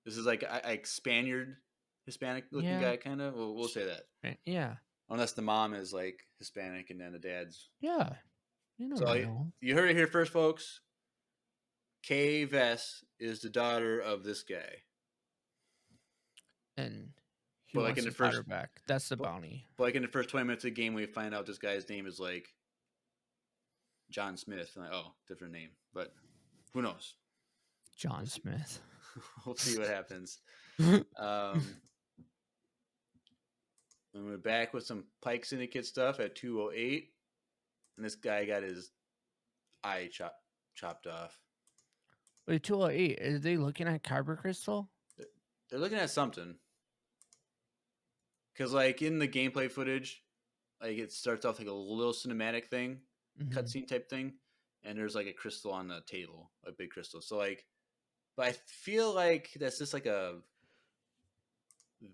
This is like Spaniard, Hispanic looking Yeah. guy, kind of. We'll say that. Yeah, Unless the mom is like Hispanic and then the dad's. yeah. You know, So you heard it here first, folks. Kay Vess is the daughter of this guy. and he But, like, wants in the his daughter first- back. That's the but- bounty. But like in the first 20 minutes of the game, we find out this guy's name is like John Smith. And like, oh, different name. But who knows? John Smith. We'll see what happens. And we're back with some Pike Syndicate stuff at 208. And this guy got his eye chopped off. Wait, 208. Are they looking at Kyber Crystal? They're looking at something. because like in the gameplay footage, like it starts off like a little cinematic thing, Mhm. cutscene type thing, and there's like a crystal on the table, a big crystal. So like, but I feel like that's just like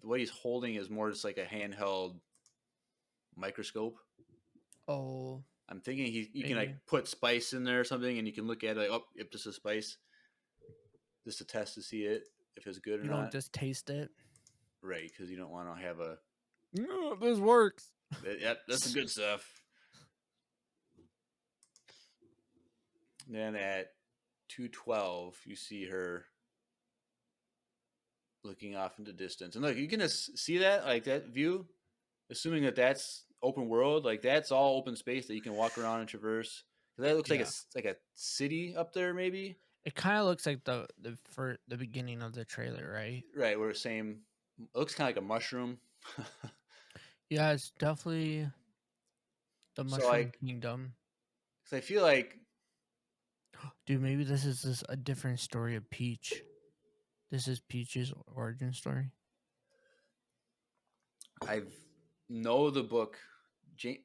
what he's holding is more just like a handheld microscope. Oh, I'm thinking you can maybe. like put spice in there or something, and you can look at it like, oh, if this is spice, just to test to see it if it's good or You not. don't just taste it. Right, because you don't want to have a. No, this works. Yep, that's the good stuff. Then at 2:12, you see her looking off into distance, and look, you can just see that like that view, assuming that that's open world, like that's all open space that you can walk around and traverse. That looks Yeah. like a city up there, maybe. It kind of looks like the beginning of the trailer, right? Right, where same. It looks kind of like a mushroom. Yeah, it's definitely the So, Mushroom like, Kingdom. because I feel like Dude, maybe this is just a different story of Peach. This is Peach's origin story. I know the book. Peach.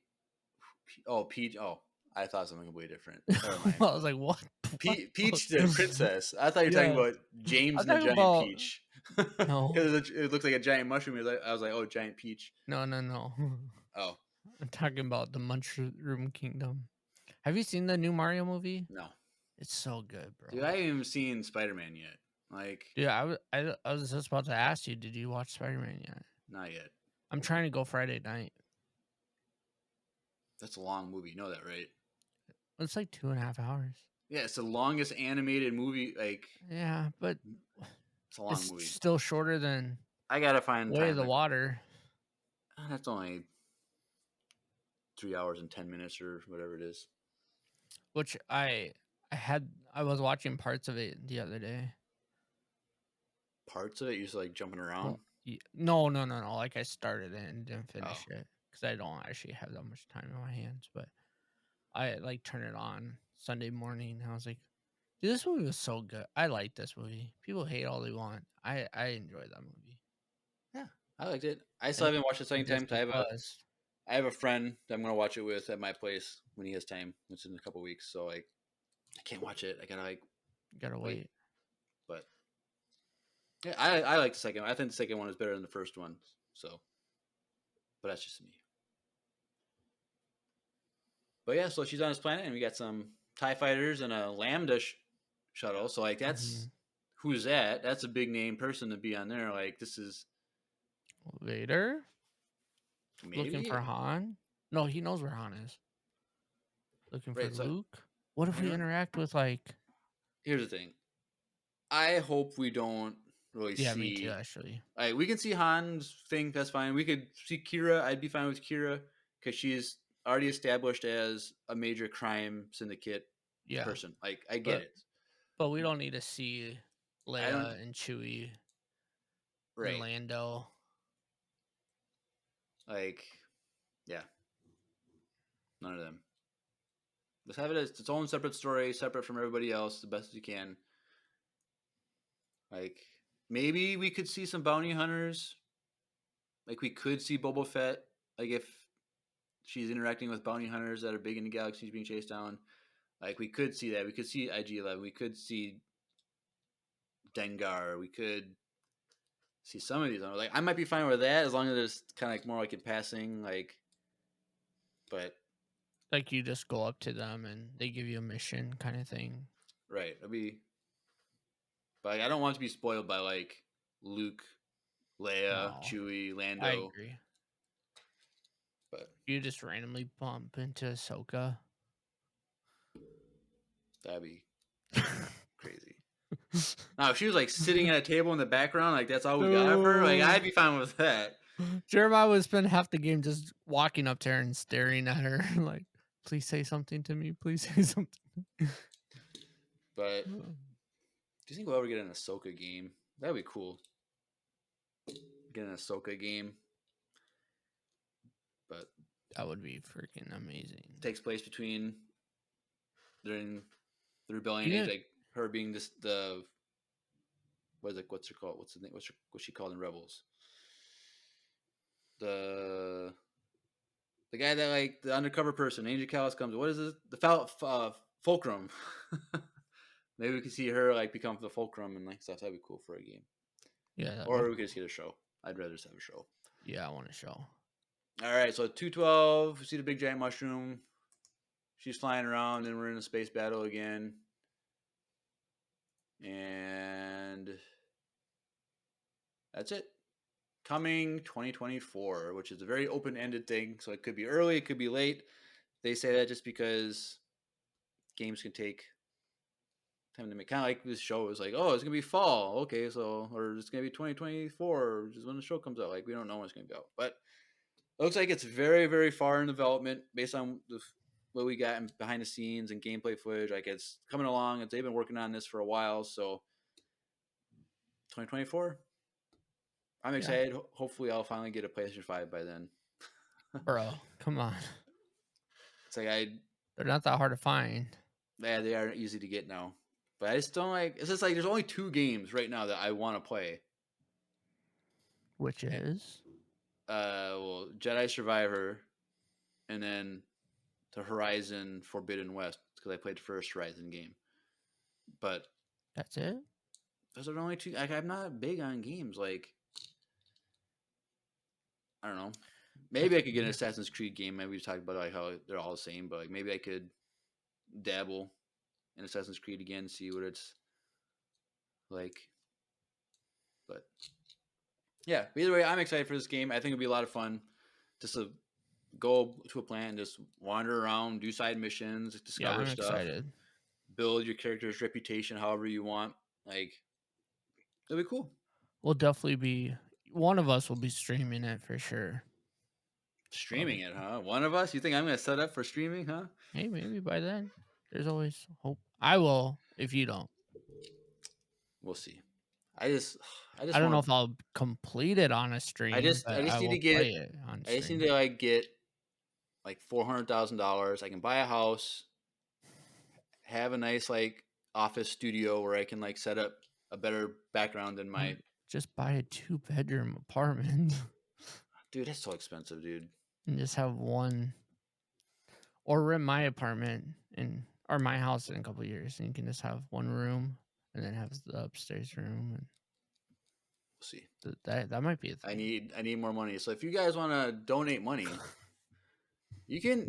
Oh, I thought something completely different. Never mind. I was like, what? Peach the princess. I thought you were talking Yeah. about James I'm and the talking giant about- peach. No. It looks like a giant mushroom. I was like, oh, giant peach. No. Oh, I'm talking about the Mushroom Kingdom. Have you seen the new Mario movie? no. It's so good, bro. Dude, I haven't even seen Spider-Man yet. Like, Dude, I was just about to ask you, did you watch Spider-Man yet? not yet. I'm trying to go Friday night. That's a long movie. You know that, right? It's like 2.5 hours. Yeah, it's the longest animated movie. Like, Yeah, but it's a long it's movie. still shorter than I gotta find Way time. of the Water. That's only 3 hours and 10 minutes or whatever it is. Which I was watching parts of it the other day. Parts of it, you're just like jumping around. No. Like I started it and didn't finish Oh. it because I don't actually have that much time in my hands. But I like turned it on Sunday morning. And I was like, dude, this movie was so good. I like this movie. People hate all they want. I enjoyed that movie. I liked it. I still haven't watched it a second time. Disney Plus. I have a friend that I'm gonna watch it with at my place when he has time. It's in a couple weeks, so like I can't watch it. I gotta like, Gotta wait. but yeah, I like the second one. I think the second one is better than the first one. So, but that's just me. But yeah, so she's on this planet, and we got some TIE fighters and a Lambda shuttle. So like that's who's that? That's a big name person to be on there. Like this is Vader maybe looking for Han. No, he knows where Han is. Looking for Right, so- Luke. What if we Mhm. interact with like? Here's the thing. I hope we don't really Yeah, see. me too. Actually, Like we can see Han's thing. That's fine. We could see Kira. I'd be fine with Kira because she's already established as a major crime syndicate yeah. person. Like I get But- it. But we don't need to see don't- Leia and Chewie Right. and Lando. Like, yeah. None of them. Let's have it as its own separate story, separate from everybody else, the best you can. Like, maybe we could see some bounty hunters. Like, we could see Boba Fett. Like, if she's interacting with bounty hunters that are big in the galaxy being chased down. Like, we could see that. We could see IG-11. We could see Dengar. We could see some of these. Like, I might be fine with that as long as it's kind of like more like in passing. Like, but Like you just go up to them and they give you a mission kind of thing. right, it'd be. But like, I don't want to be spoiled by like Luke, Leia, No. Chewie, Lando. I agree. But You just randomly bump into Ahsoka. that'd be crazy. Now, if she was like sitting at a table in the background, like that's all we got of her, like No. I'd be fine with that. Jeremiah would spend half the game just walking up to her and staring at her, like, "Please say something to me. Please say something." But do you think we'll ever get an Ahsoka game? That'd be cool. Get an Ahsoka game. But That would be freaking amazing. takes place between during the rebellion Yeah. age, like her being this the what's her called? What's the name? What's she called in Rebels? the guy that like the undercover person, Angel Callis comes. What is this? The Fulcrum. Maybe we could see her like become the Fulcrum and like stuff. That'd be cool for a game. Yeah. Or we could just get a show. I'd rather just have a show. Yeah, I want a show. All right, so 212. We see the big giant mushroom. She's flying around, and we're in a space battle again. And that's it. Coming 2024, which is a very open-ended thing. So it could be early, it could be late. They say that just because games can take time to make. Kind of like this show is like, oh, it's gonna be fall. Okay, so or it's gonna be 2024, which is when the show comes out. Like we don't know when it's gonna be out, but it looks like it's very, very far in development based on what we got behind the scenes and gameplay footage. Like it's coming along. They've been working on this for a while, so 2024. I'm excited. Hopefully, I'll finally get a PlayStation 5 by then. Bro, come on. It's like They're not that hard to find. yeah, they are easy to get now. But I just don't like. It's just like there's only 2 games right now that I want to play. Which is Well, Jedi Survivor, and then the Horizon Forbidden West because I played the first Horizon game. But that's it. those are the only 2. Like I'm not big on games. Like I don't know. Maybe I could get an Assassin's Creed game. Maybe we talked about like how they're all the same, but like maybe I could dabble in Assassin's Creed again, see what it's like. But yeah, either way, I'm excited for this game. I think it'll be a lot of fun. Just to go to a planet and just wander around, do side missions, discover I'm stuff, excited. build your character's reputation however you want. Like it'll be cool. We'll definitely be. One of us will be streaming it for sure. Streaming it, huh? One of us? You think I'm gonna set up for streaming, huh? Hey, maybe by then. There's always hope. I will if you don't. We'll see. I just I don't know if I'll complete it on a stream. I just but need will to get play it on I just stream. need to like get like $400,000. I can buy a house, have a nice like office studio where I can like set up a better background than my Just buy a 2-bedroom apartment dude. That's so expensive, dude. and just have one, or rent my apartment or my house in a couple of years, and you can just have one room and then have the upstairs room, and We'll see. that might be a thing. I need more money. So if you guys want to donate money, you can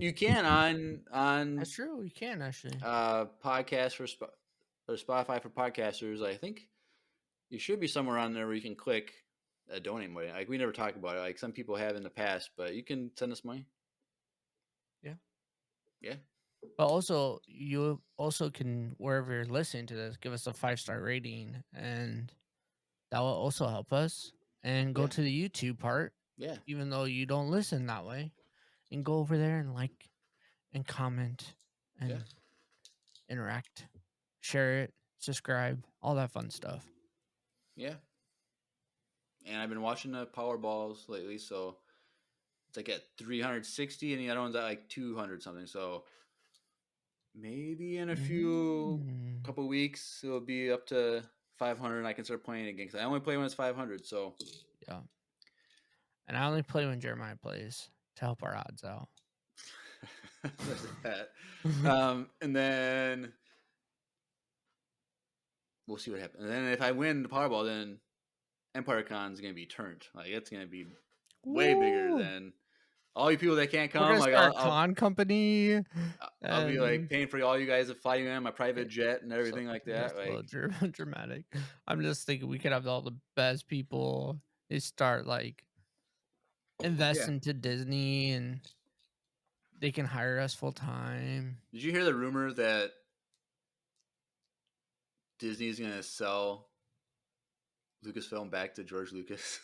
on That's true. You can actually. podcast or Spotify for podcasters. I think you should be somewhere on there where you can click donate money. Like we never talk about it. Like some people have in the past, but you can send us money. Yeah. But also, you also can, wherever you're listening to this, give us a 5-star rating, and that will also help us. And go Yeah. to the YouTube part, Yeah. even though you don't listen that way, and go over there and like and comment and Yeah. interact, share it, subscribe, all that fun stuff. Yeah. And I've been watching the Powerballs lately, so it's like at 360, and the other one's at like 200 something. So maybe in a few couple weeks it'll be up to 500, and I can start playing again. Because I only play when it's 500. So Yeah. And I only play when Jeremiah plays to help our odds out. there's that. And then we'll see what happens. And then if I win the Powerball, then Empire Con is gonna be turned. Like it's gonna be way bigger Woo! than all you people that can't We're come. gonna Like start a I'll con company. I'll be like and- paying for all you guys to fly you in my private jet and everything like that. That's a Like little dramatic. I'm just thinking we could have all the best people. They start like invest into Disney, and they can hire us full time. did you hear the rumor that Disney's gonna sell Lucasfilm back to George Lucas?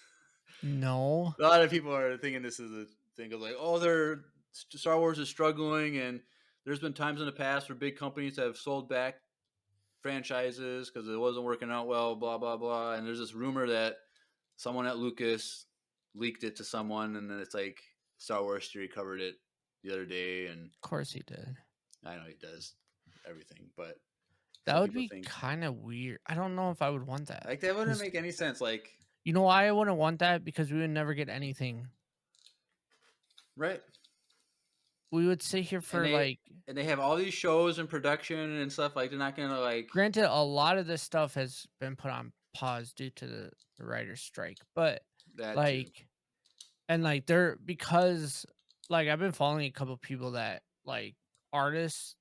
No, A lot of people are thinking this is a thing of like, oh, Star Wars is struggling, and there's been times in the past where big companies have sold back franchises because it wasn't working out well, blah blah blah. And there's this rumor that someone at Lucas leaked it to someone, and then it's like Star Wars Theory covered it the other day, and of course he did. I know he does everything, but That some would people be think- kind of weird. I don't know if I would want that. like that wouldn't 'Cause make any sense. Like you know why I wouldn't want that? Because we would never get anything Right. We would sit here for they- And they have all these shows and production and stuff. Like they're not gonna like. granted, a lot of this stuff has been put on pause due to the writer's strike, but That too. like, and like they're because like I've been following a couple people that like artists,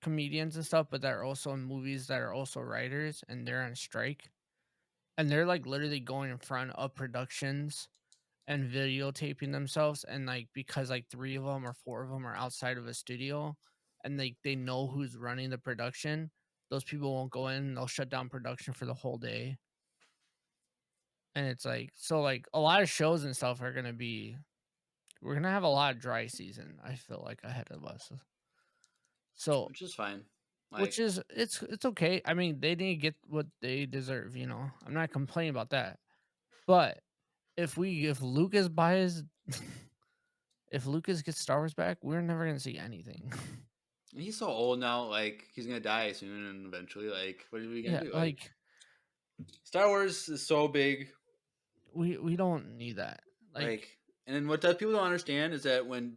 comedians and stuff, but that are also in movies that are also writers and they're on strike. And they're like literally going in front of productions and videotaping themselves. And like because like 3 of them or 4 of them are outside of a studio and they know who's running the production, those people won't go in, they'll shut down production for the whole day. And it's like so like a lot of shows and stuff are gonna be we're gonna have a lot of dry season, I feel like, ahead of us. So Which is fine. Like, which is it's okay. I mean, they need to get what they deserve, you know. I'm not complaining about that. But if Lucas buys if Lucas gets Star Wars back, we're never gonna see anything. he's so old now. Like he's gonna die soon, and eventually, like, what are we gonna Yeah, do? like Star Wars is so big. we don't need that. Like And then what that people don't understand is that when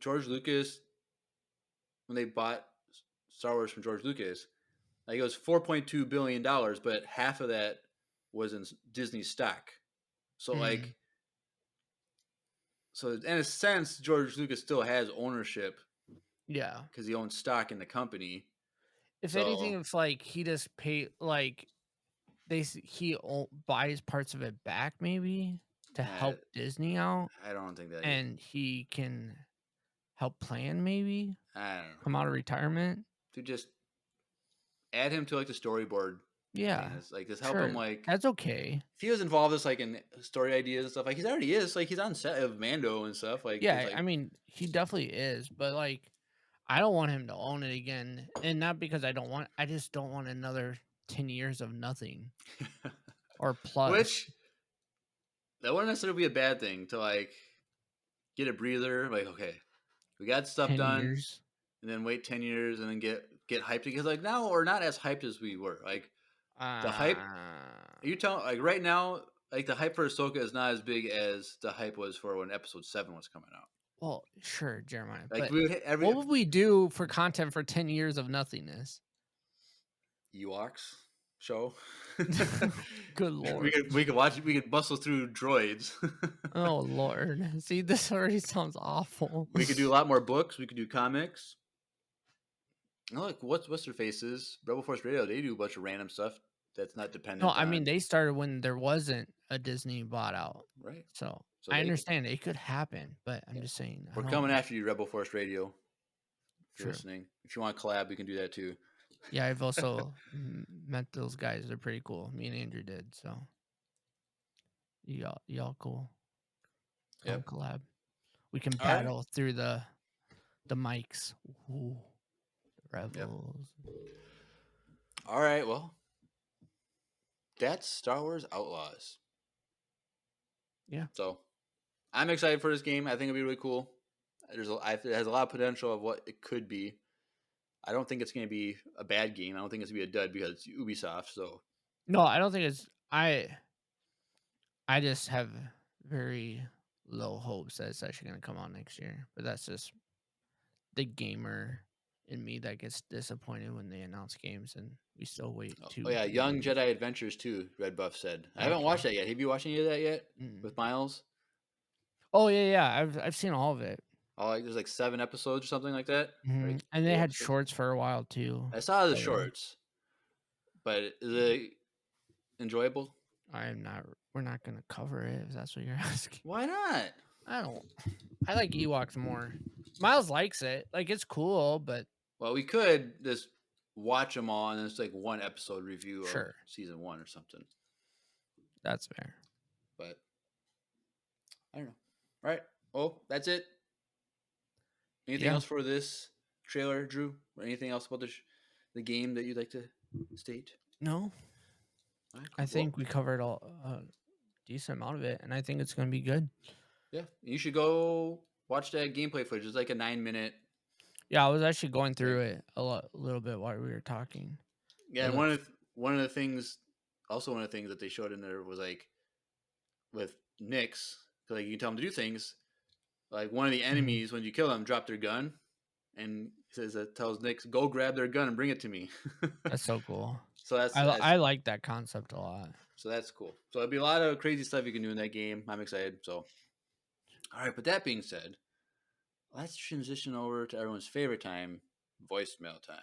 they bought Star Wars from George Lucas, like it was $4.2 billion, but half of that was in Disney stock. So Mhm. so in a sense, George Lucas still has ownership yeah. because he owns stock in the company. If So- anything, it's like he just pay like he buys parts of it back maybe to help Disney out, I don't think that. and he can help plan maybe I don't know. come out of retirement. To just add him to like the storyboard. Yeah, Like just help sure. him like That's okay. if he was involved with like in story ideas and stuff, like he already is, like he's on set of Mando and stuff. Like Yeah, it's, like, I mean, he definitely is, but like, I don't want him to own it again, and not because I just don't want another 10 years of nothing or plus. which that wouldn't necessarily be a bad thing to like get a breather. Like okay, we got stuff 10 done, years. and then wait 10 years and then get hyped because like now we're not as hyped as we were. Like the hype. You tell like right now, like the hype for Ahsoka is not as big as the hype was for when Episode 7 was coming out. Well, sure, Jeremiah. Like But we would hit every what would we do for content for 10 years of nothingness? Ewoks show. Good lord. we could watch. We could bustle through droids. Oh lord. See, this already sounds awful. We could do a lot more books. We could do comics. No, like what's their faces? Rebel Force Radio. They do a bunch of random stuff that's not dependent. No, I on- mean they started when there wasn't a Disney bought out. right. So, So I they- understand it could happen, but I'm Yeah. just saying. I We're don't- coming after you, Rebel Force Radio. If you're True. listening, if you want to collab, we can do that too. Yeah, I've also met those guys. They're pretty cool. Me and Andrew did, so y'all cool. Come Yep. collab. We can All right. battle through the mics. Ooh, rebels. All right, well, that's Star Wars Outlaws. Yeah. So, I'm excited for this game. I think it'll be really cool. It has a lot of potential of what it could be. I don't think it's going to be a bad game. I don't think it's going to be a dud because it's Ubisoft. So, No, I don't think it's. I just have very low hopes that it's actually going to come out next year. But that's just the gamer in me that gets disappointed when they announce games and we still wait two. oh yeah, 3 Young years. Jedi Adventures 2, Red Buff said. I haven't Okay. watched that yet. Have you watched any of that yet Mm. with Miles? Oh yeah. I've seen all of it. Oh, like there's like 7 episodes or something like that. Mhm. Right? And they Yeah, had so- shorts for a while too. I saw the Oh, yeah. shorts, but is it enjoyable? We're not gonna cover it if that's what you're asking. Why not? I like Ewoks more. Miles likes it. Like it's cool, but Well, we could just watch them all, and it's like one episode review of Sure. season 1 or something. that's fair. But I don't know. All right. Well, that's it. Anything Yeah. else for this trailer, Drew? Or anything else about the game that you'd like to state? No, All right, I cool. think we covered a decent amount of it, and I think it's gonna be good. Yeah, you should go watch that gameplay footage. It's like a 9-minute. Yeah, I was actually going through it a little bit while we were talking. Yeah, It and one of the things that they showed in there was like with Nyx, 'cause, like you can tell him to do things. like one of the enemies when you kill them drop their gun, and he says that tells Nick go grab their gun and bring it to me. That's so cool. So that's I like that concept a lot. so that's cool. So there'll be a lot of crazy stuff you can do in that game. I'm excited. So, all right. But that being said, let's transition over to everyone's favorite time, voicemail time.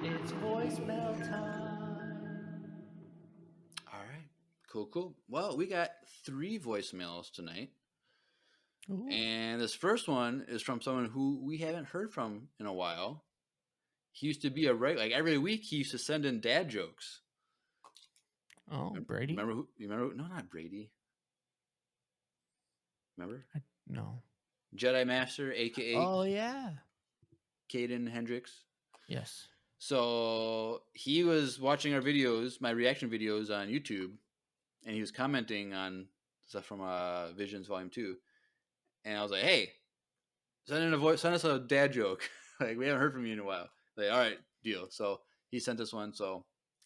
It's voicemail time. All right. Cool. Well, we got 3 voicemails tonight. Ooh. And this first one is from someone who we haven't heard from in a while. He used to be like every week he used to send in dad jokes. Oh, Brady? Remember who? You remember? No, not Brady. Remember? No. Jedi Master, aka Oh, yeah. Caden Hendricks. Yes. So he was watching our videos, my reaction videos on YouTube, and he was commenting on stuff from Visions Volume 2. And I was like, hey, send us a dad joke. Like, we haven't heard from you in a while. Like, all right, deal. So he sent us one. So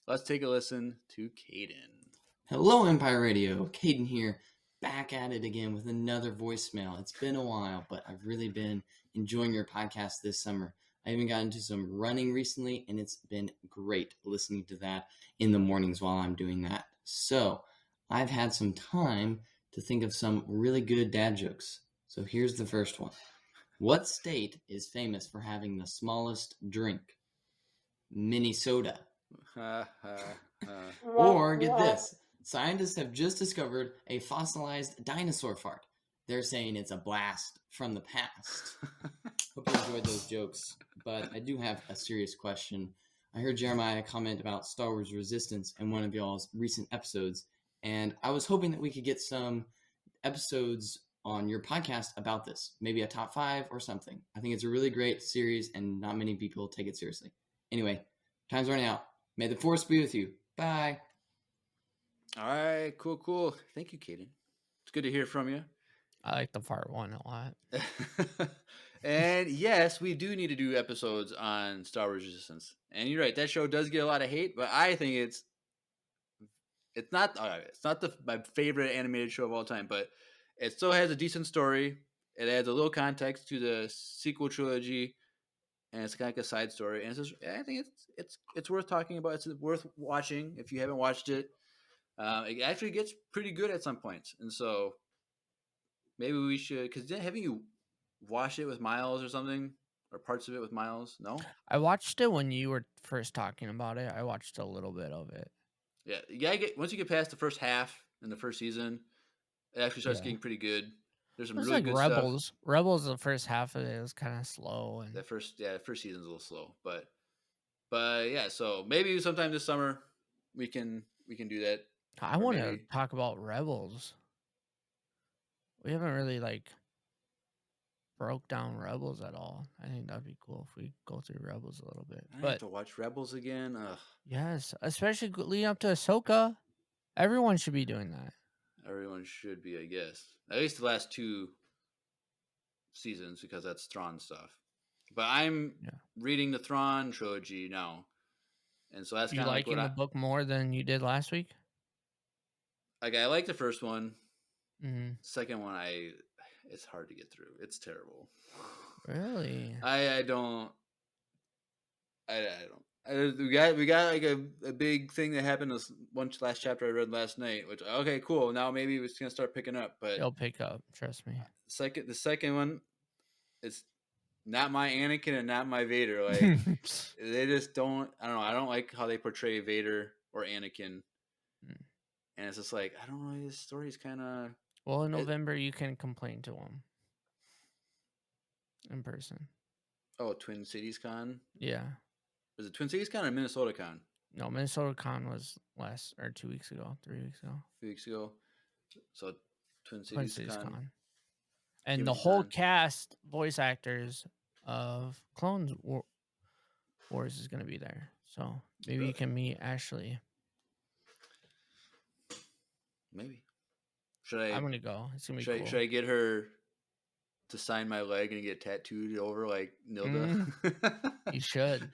let's take a listen to Caden. Hello, Empire Radio. Caden here, back at it again with another voicemail. It's been a while, but I've really been enjoying your podcast this summer. I even got into some running recently, and it's been great listening to that in the mornings while I'm doing that. So I've had some time to think of some really good dad jokes. So here's the first one. What state is famous for having the smallest drink? Minnesota. Or get this. Scientists have just discovered a fossilized dinosaur fart. They're saying it's a blast from the past. Hope you enjoyed those jokes, but I do have a serious question. I heard Jeremiah comment about Star Wars Resistance in one of y'all's recent episodes, and I was hoping that we could get some episodes on your podcast about this, maybe a top 5 or something. I think it's a really great series, and not many people take it seriously. Anyway, time's running out. May the Force be with you. Bye. All right, cool. Thank you, Caden. It's good to hear from you. I like the fart one a lot. And yes, we do need to do episodes on Star Wars Resistance. And you're right, that show does get a lot of hate, but I think it's not my favorite animated show of all time, but it still has a decent story. It adds a little context to the sequel trilogy, and it's kind of like a side story. And I think it's worth talking about. It's worth watching if you haven't watched it. It actually gets pretty good at some points, and so maybe we should. Because haven't you watched it with Miles or something, or parts of it with Miles? No. I watched it when you were first talking about it. I watched a little bit of it. Yeah, you gotta once you get past the first half in the first season, it actually starts getting pretty good. There's some It was really like good Rebels. stuff. Rebels, the first half of it was kind of slow, and The first season's a little slow, but yeah. So maybe sometime this summer we can do that. I or want to maybe- talk about Rebels. We haven't really broke down Rebels at all. I think that'd be cool if we go through Rebels a little bit. I have But to watch Rebels again. Ugh, yes, especially leading up to Ahsoka, everyone should be doing that. everyone should be, I guess. At least the last 2 seasons, because that's Thrawn stuff. But I'm reading the Thrawn trilogy now, and so that's You kind of like liking what the book more than you did last week? I like the first one. Mm-hmm. Second one, it's hard to get through. It's terrible. Really? I don't. We got like a big thing that happened this last chapter I read last night. Which okay, cool. Now maybe it's gonna start picking up. But It'll pick up. Trust me. the second one, it's not my Anakin and not my Vader. Like they just don't. I don't know. I don't like how they portray Vader or Anakin. And it's just like I don't know. This story's kind of. Well, in November you can complain to them in person. Oh, Twin Cities Con. Yeah. Was it Twin Cities Con or Minnesota Con? No, Minnesota Con was 2 weeks ago, 3 weeks ago. 3 weeks ago. So Twin Cities Con. And Give the me whole time. cast, voice actors of Clone Wars is going to be there. So maybe you can meet Ashley. Maybe. Should I'm going to go. It's going to be cool. Should I get her to sign my leg and get tattooed over like Nilda? You should.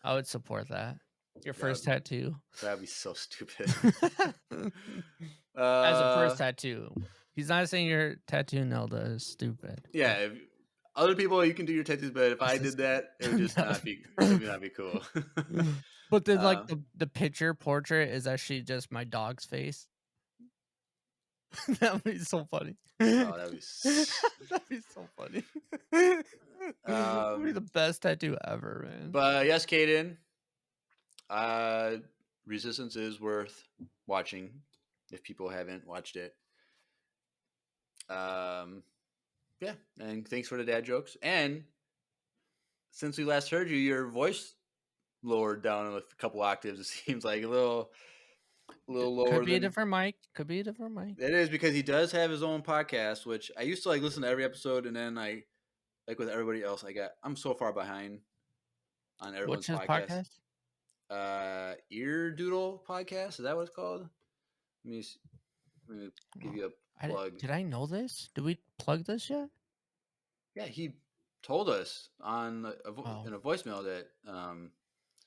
I would support that. Your That first would tattoo. That'd be so stupid. As a first Uh, tattoo. He's not saying your tattoo Nelda is stupid. yeah. If, other people, you can do your tattoos, but if I This is- did that, it would just not be. It would not be cool. But then, like, Uh, the picture portrait is actually just my dog's face. That would be so funny. oh, that'd be. That'd be so funny. That'd be the Um, best tattoo ever, man. But yes, Caden. Resistance is worth watching if people haven't watched it. Yeah, and thanks for the dad jokes. And since we last heard you, your voice lowered down a couple octaves. It seems like a little lower. Could be a than different mic. Could be a different mic. It is because he does have his own podcast, which I used to like listen to every episode, and then I like with everybody else, I'm so far behind on everyone's What's his podcast. podcast? Ear Doodle podcast. Is that what it's called? Let me give you a plug. Did I know this? Did we plug this yet? Yeah, he told us on in a voicemail that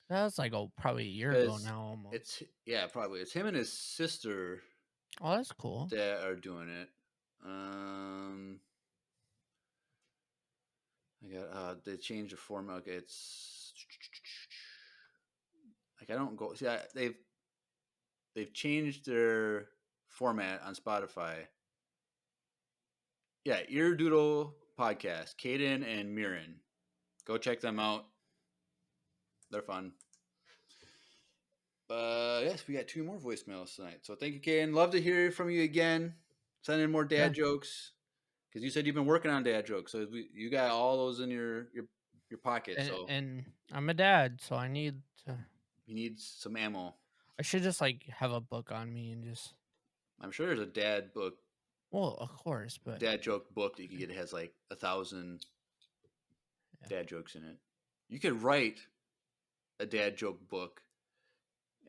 That was like probably a year ago 'cause now almost. probably it's him and his sister Oh, that's cool. that are doing it. They changed the format. Okay, it's like I don't go see. They've changed their format on Spotify. Yeah, Ear Doodle podcast, Caden and Mirren. Go check them out. They're fun. Yes, we got 2 more voicemails tonight. So thank you, Caden. Love to hear from you again. Send in more dad jokes. Because you said you've been working on dad jokes. So you got all those in your pocket. And I'm a dad, so I need to. You need some ammo. I should just like have a book on me and just. I'm sure there's a dad book. Well, of course, but dad joke book that you can get. It has like 1,000 dad jokes in it. You could write a dad joke book,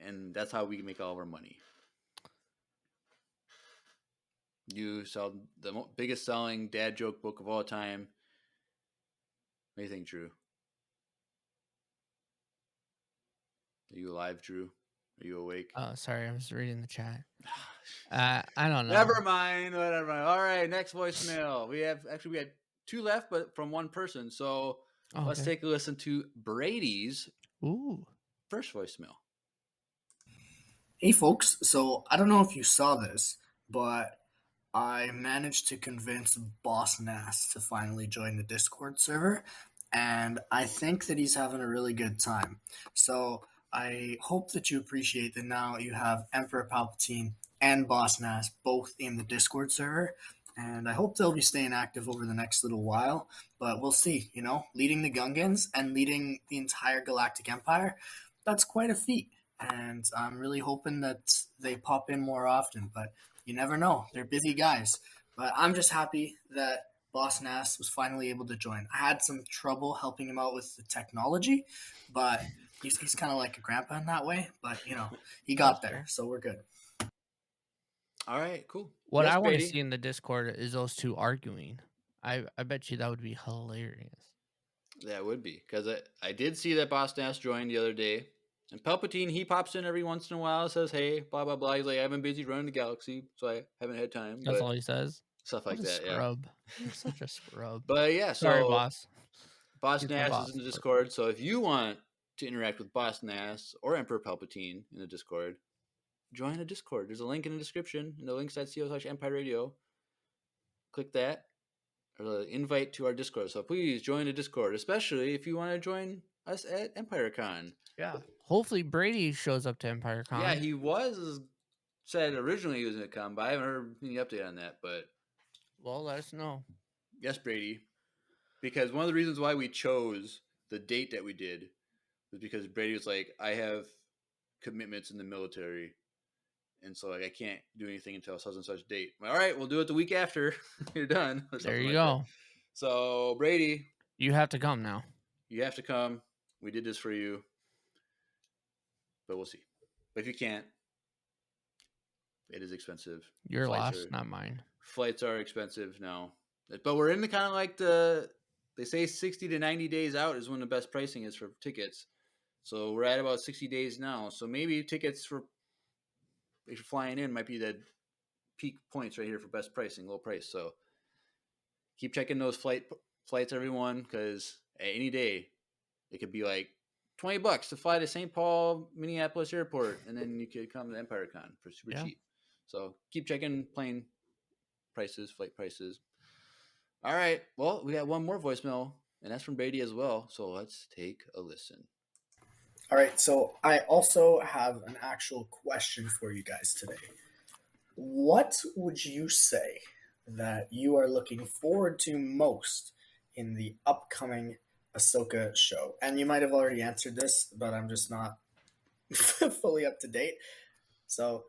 and that's how we can make all of our money. You sell the biggest selling dad joke book of all time. What do you think, Drew? Are you alive, Drew? Are you awake? Oh, sorry, I was reading the chat. I don't know. Never mind. Whatever. All right, next voicemail. We had 2 left, but from one person. So let's take a listen to Brady's first voicemail. Hey, folks. So I don't know if you saw this, but I managed to convince Boss Nass to finally join the Discord server, and I think that he's having a really good time. So I hope that you appreciate that now you have Emperor Palpatine and Boss Nass both in the Discord server, and I hope they'll be staying active over the next little while, but we'll see. Leading the Gungans and leading the entire Galactic Empire, that's quite a feat, and I'm really hoping that they pop in more often, but you never know. They're busy guys. But I'm just happy that Boss Nass was finally able to join. I had some trouble helping him out with the technology, but he's kind of like a grandpa in that way. But, he got there, so we're good. All right, cool. What Yes, I want to Brady? see in the Discord is those 2 arguing. I bet you that would be hilarious. That would be. Because I did see that Boss Nass joined the other day. And Palpatine, he pops in every once in a while, says, hey, blah, blah, blah. He's like, I've been busy running the galaxy, so I haven't had time. That's all he says. Stuff like What a that, scrub. You're such a scrub. But yeah, so Sorry, boss. Boss He's my Nass boss, is in the but- Discord. So if you want to interact with Boss Nass or Emperor Palpatine in the Discord, join the Discord. There's a link in the description, in the links.co/Empire Radio. Click that, or the invite to our Discord. So please join the Discord, especially if you want to join us at EmpireCon. Yeah. Hopefully Brady shows up to Empire Con. Yeah, he said originally he was going to come, but I haven't heard any update on that. But Well, let us know. yes, Brady, because one of the reasons why we chose the date that we did was because Brady was like, I have commitments in the military, and so I can't do anything until such and such date. All right, we'll do it the week after you're done. Or There something you like go. that. So Brady, You have to come now. you have to come. We did this for you, but we'll see. But if you can't, it is expensive. Your Flights loss, are- not mine. Flights are expensive now, but we're in the kind of like they say 60 to 90 days out is when the best pricing is for tickets. So we're at about 60 days now. So maybe tickets for if you're flying in might be the peak points right here for best pricing, low price. So keep checking those flights, everyone, because at any day it could be like $20 to fly to St. Paul, Minneapolis airport, and then you could come to EmpireCon for super Yeah. cheap. So keep checking plane prices, flight prices. All right. Well, we got one more voicemail, and that's from Brady as well. So let's take a listen. All right, so I also have an actual question for you guys today. What would you say that you are looking forward to most in the upcoming Ahsoka show? And you might have already answered this, but I'm just not fully up to date. So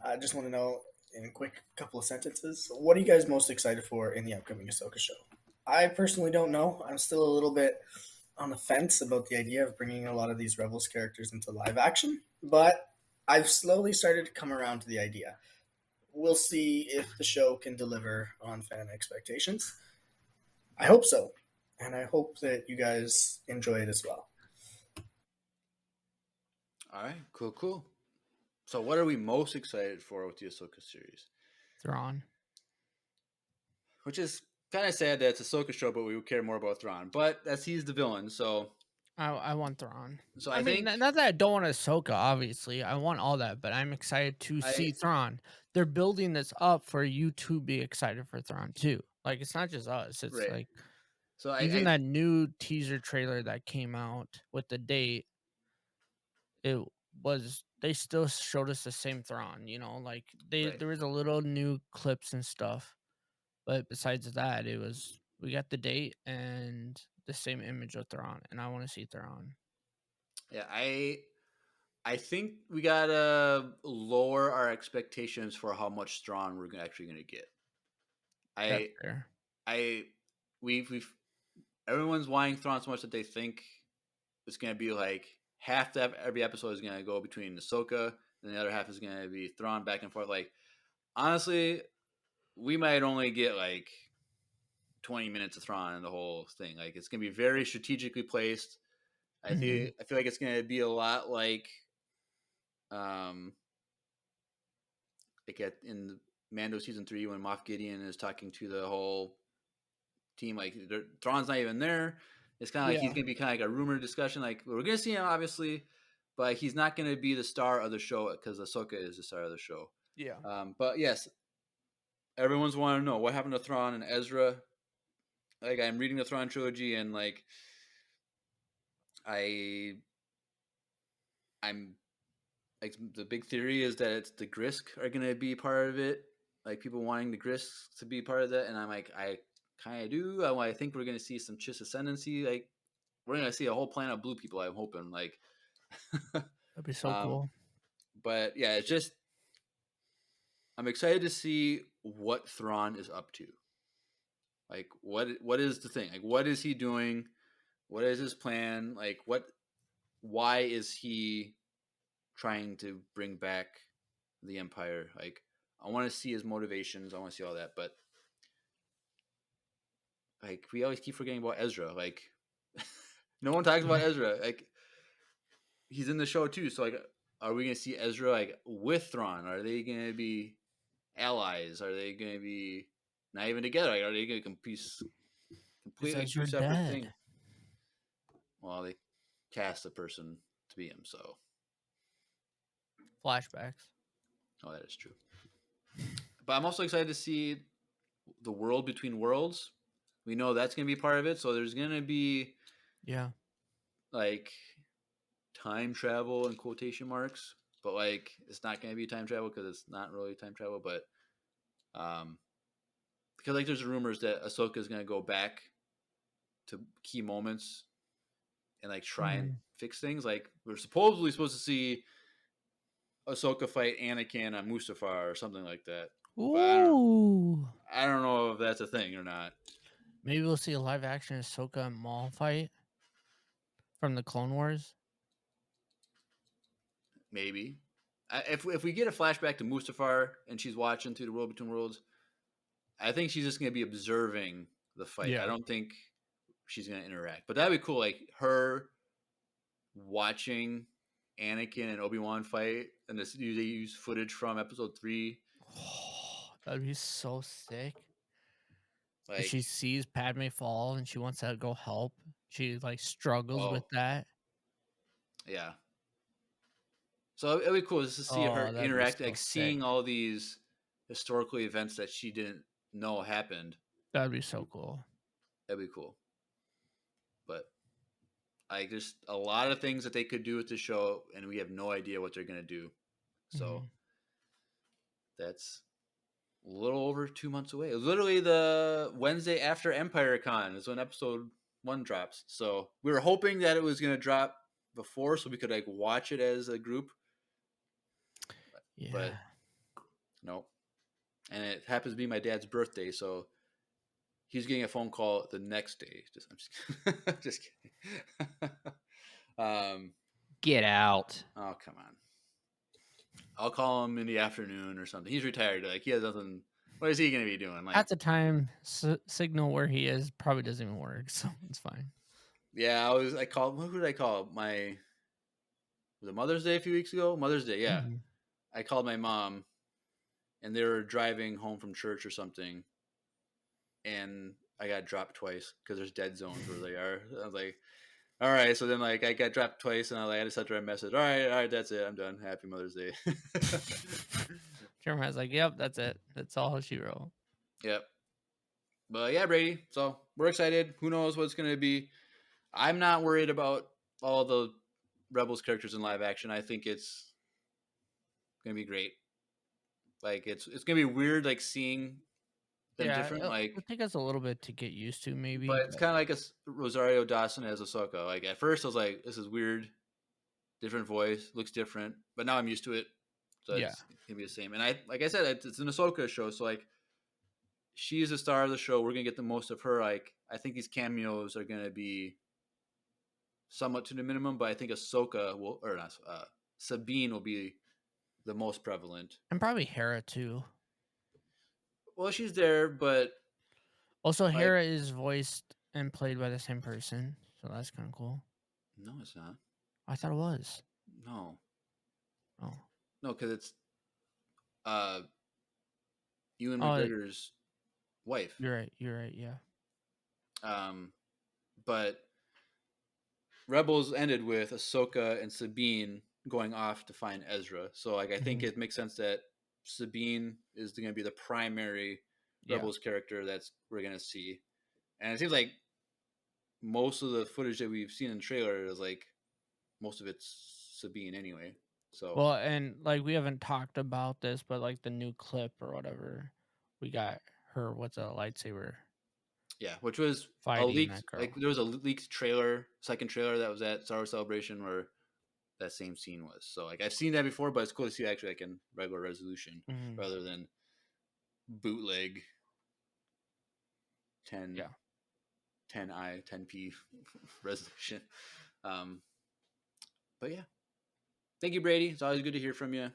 I just want to know in a quick couple of sentences, what are you guys most excited for in the upcoming Ahsoka show? I personally don't know. I'm still a little bit on the fence about the idea of bringing a lot of these Rebels characters into live action, but I've slowly started to come around to the idea. We'll see if the show can deliver on fan expectations. I hope so, and I hope that you guys enjoy it as well. All right. Cool. So what are we most excited for with the Ahsoka series? Thrawn. Which is kind of sad that it's a Ahsoka show, but we would care more about Thrawn. But he's the villain, so I want Thrawn. so I mean, think not that I don't want Ahsoka, obviously. I want all that, but I'm excited to see Thrawn. They're building this up for you to be excited for Thrawn too. Like, it's not just us. It's Right. like so even that new teaser trailer that came out with the date. They still showed us the same Thrawn. You know, like Right. there was a little new clips and stuff, but besides that, we got the date and the same image of Thrawn, and I want to see Thrawn. Yeah, I think we gotta lower our expectations for how much Thrawn we're actually gonna get. That's fair. We've everyone's wanting Thrawn so much that they think it's gonna be like half every episode is gonna go between Ahsoka and the other half is gonna be Thrawn back and forth. Like, honestly, we might only get like 20 minutes of Thrawn in the whole thing. Like, it's gonna be very strategically placed. I feel like it's gonna be a lot like in Mando season 3 when Moff Gideon is talking to the whole team. Like, Thrawn's not even there. It's kind of like he's gonna be kind of like a rumor discussion. Like, we're gonna see him obviously, but he's not gonna be the star of the show because Ahsoka is the star of the show. Yeah. But yes, everyone's wanting to know what happened to Thrawn and Ezra. Like, I'm reading the Thrawn trilogy and like I'm like, the big theory is that it's the Grisk are gonna be part of it. Like, people wanting the Grisk to be part of that, and I'm like, I kind of do. I think we're gonna see some Chiss ascendancy. Like, we're gonna see a whole planet of blue people. I'm hoping. Like, That'd be so cool. But yeah, it's just I'm excited to see what Thrawn is up to. Like, what is the thing? Like, what is he doing? What is his plan? Like, why is he trying to bring back the Empire? Like, I want to see his motivations. I want to see all that. But like, we always keep forgetting about Ezra. Like, no one talks about Ezra. Like, he's in the show too. So like, are we gonna see Ezra like with Thrawn? Are they gonna be allies? Are they gonna be not even together? Like, are they gonna completely two separate things? Well, they cast a person to be him, so flashbacks. Oh, that is true. But I'm also excited to see the world between worlds. We know that's going to be part of it. So there's going to be, like, time travel in quotation marks. But, like, it's not going to be time travel because it's not really time travel. But, because, like, there's rumors that Ahsoka is going to go back to key moments and, like, try and fix things. Like, we're supposedly supposed to see Ahsoka fight Anakin on Mustafar or something like that. Ooh. I don't know if that's a thing or not. Maybe we'll see a live action Ahsoka and Maul fight from the Clone Wars. Maybe. If we get a flashback to Mustafar and she's watching through the world between worlds, I think she's just going to be observing the fight. I don't think she's going to interact. But that'd be cool. Like, her watching Anakin and Obi-Wan fight, and they use footage from Episode 3. That'd be so sick. And Like, she sees Padme fall and she wants to go help. She like struggles with that. yeah. So it'd be cool just to see her that'd be interact, so like sick. seeing all these historical events that she didn't know happened. That'd be so cool. That'd be cool. But like, there's a lot of things that they could do with the show, and we have no idea what they're gonna do. So that's a little over 2 months away. It was literally the Wednesday after Empire Con is when episode 1 drops. So we were hoping that it was gonna drop before, so we could like watch it as a group. Yeah. But no. And it happens to be my dad's birthday, so he's getting a phone call the next day. I'm just kidding. Get out. Oh, come on. I'll call him in the afternoon or something. He's retired. Like, he has nothing. What is he going to be doing? Like, At the time, signal where he is probably doesn't even work, so it's fine. yeah, I called. Who did I call? Was it Mother's Day a few weeks ago? Mother's Day, yeah. Mhm. I called my mom, and they were driving home from church or something, and I got dropped twice because there's dead zones where they are. I was like, all right. So then, like, I got dropped twice, and I just sent her a message. All right, that's it. I'm done. Happy Mother's Day. Jeremiah's like, yep, that's it. That's all she wrote. Yep. But yeah, Brady. So we're excited. Who knows what it's going to be? I'm not worried about all the Rebels characters in live action. I think it's going to be great. Like, it's going to be weird, like, seeing them different. Like, it'll take us a little bit to get used to, maybe. but it's kind of like a Rosario Dawson as Ahsoka. Like, at first I was like, this is weird, different voice, looks different. But now I'm used to it. So Yeah. it's going to be the same. And like I said, it's an Ahsoka show. So, like, she's the star of the show. We're going to get the most of her. Like, I think these cameos are going to be somewhat to the minimum, but I think Ahsoka will, or not, Sabine will be the most prevalent. And probably Hera, too. Well, she's there, but Also, Hera is voiced and played by the same person, so that's kind of cool. no, it's not. I thought it was. No, Oh. no, because it's Ewan Oh, McGregor's wife. You're right, yeah. But Rebels ended with Ahsoka and Sabine going off to find Ezra. So, like, I think it makes sense that Sabine is going to be the primary Yeah. Rebels character that's we're going to see. And it seems like most of the footage that we've seen in the trailer is like most of it's Sabine anyway. So, Well, and like we haven't talked about this, but like the new clip or whatever, we got her. What's a lightsaber? yeah, which was a Fighting leaked, that girl. like there was a leaked trailer, second trailer that was at Star Wars Celebration where that same scene was. So, like, I've seen that before, but it's cool to see actually like in regular resolution Mhm. rather than bootleg 10 Yeah. 10i 10p resolution. But yeah, thank you, Brady. It's always good to hear from you.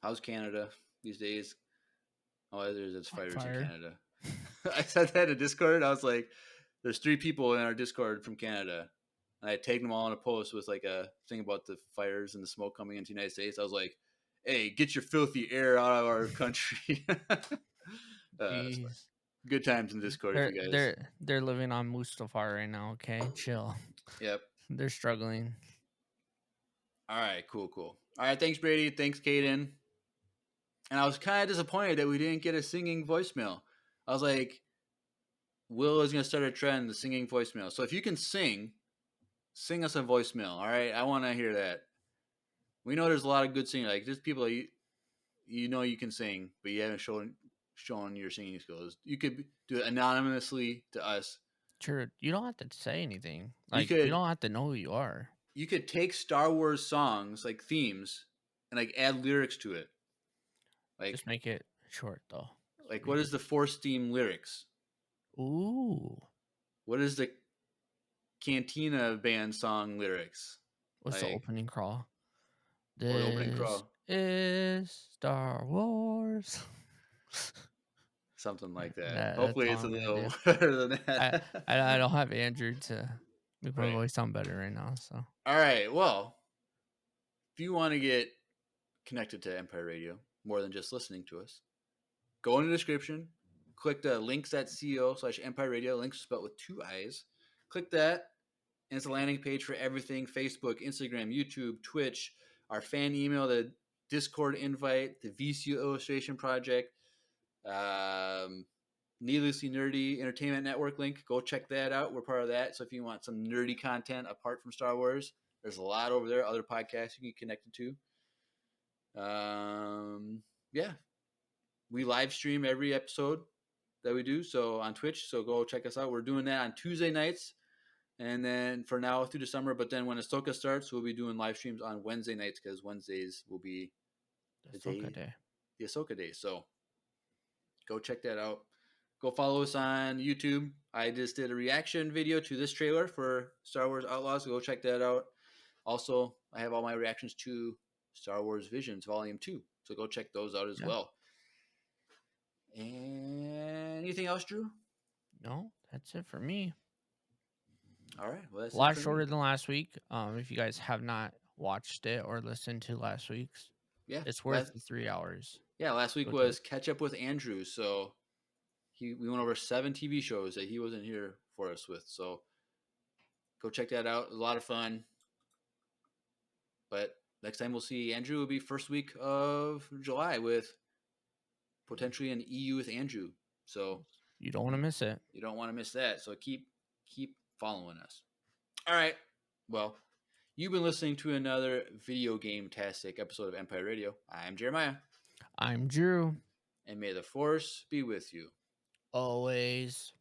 How's Canada these days? Oh, there's fires fire. in Canada. I said that in Discord. I was like, there's 3 people in our Discord from Canada, and I tagged them all in a post with like a thing about the fires and the smoke coming into the United States. I was like, hey, get your filthy air out of our country. Jeez. Good times in Discord, if you guys. They're living on Mustafar right now. Okay, chill. Yep. They're struggling. All right, cool. All right, thanks, Brady. Thanks, Caden. And I was kind of disappointed that we didn't get a singing voicemail. I was like, Will is going to start a trend, the singing voicemail. So if you can sing us a voicemail, all right? I want to hear that. We know there's a lot of good singers. Like, there's people that you know you can sing, but you haven't shown your singing skills. You could do it anonymously to us. Sure, you don't have to say anything. Like could- you don't have to know who you are. You could take Star Wars songs, like themes, and like add lyrics to it. Like, Just make it short though. like what is the Force theme lyrics? Ooh, What is the Cantina band song lyrics? what's the Like- opening crawl? Or the opening crawl? Is Star Wars. Something like that. That's Hopefully it's a all I'm little gonna better than that. I don't have Andrew to Make my Right. voice sound better right now. So All right. Well, if you want to get connected to Empire Radio more than just listening to us, go in the description, click the links.co/Empire Radio. Links spelled with 2 I's. Click that, and it's a landing page for everything: Facebook, Instagram, YouTube, Twitch, our fan email, the Discord invite, the VCU illustration project, Needlessly Nerdy Entertainment Network link. Go check that out. We're part of that. So if you want some nerdy content apart from Star Wars, there's a lot over there. Other podcasts you can get connected to. Yeah, we live stream every episode that we do. So on Twitch. So go check us out. We're doing that on Tuesday nights, and then for now through the summer. But then when Ahsoka starts, we'll be doing live streams on Wednesday nights because Wednesdays will be the Ahsoka Day. the Ahsoka Day. So go check that out. Go follow us on YouTube. I just did a reaction video to this trailer for Star Wars Outlaws. So go check that out. Also, I have all my reactions to Star Wars Visions Volume 2. So go check those out as well. And anything else, Drew? No, that's it for me. All right. Well, that's A lot it for shorter me. than last week. If you guys have not watched it or listened to last week's, Yeah, it's worth the 3 hours. Yeah, last week Go was Catch Up with Andrew. So we went over 7 TV shows that he wasn't here for us with. So go check that out. It was a lot of fun. But next time we'll see Andrew will be first week of July with potentially an EU with Andrew. So You don't want to miss it. you don't want to miss that. So keep following us. All right. Well, you've been listening to another video game-tastic episode of Empire Radio. I'm Jeremiah. I'm Drew. And may the Force be with you. Always.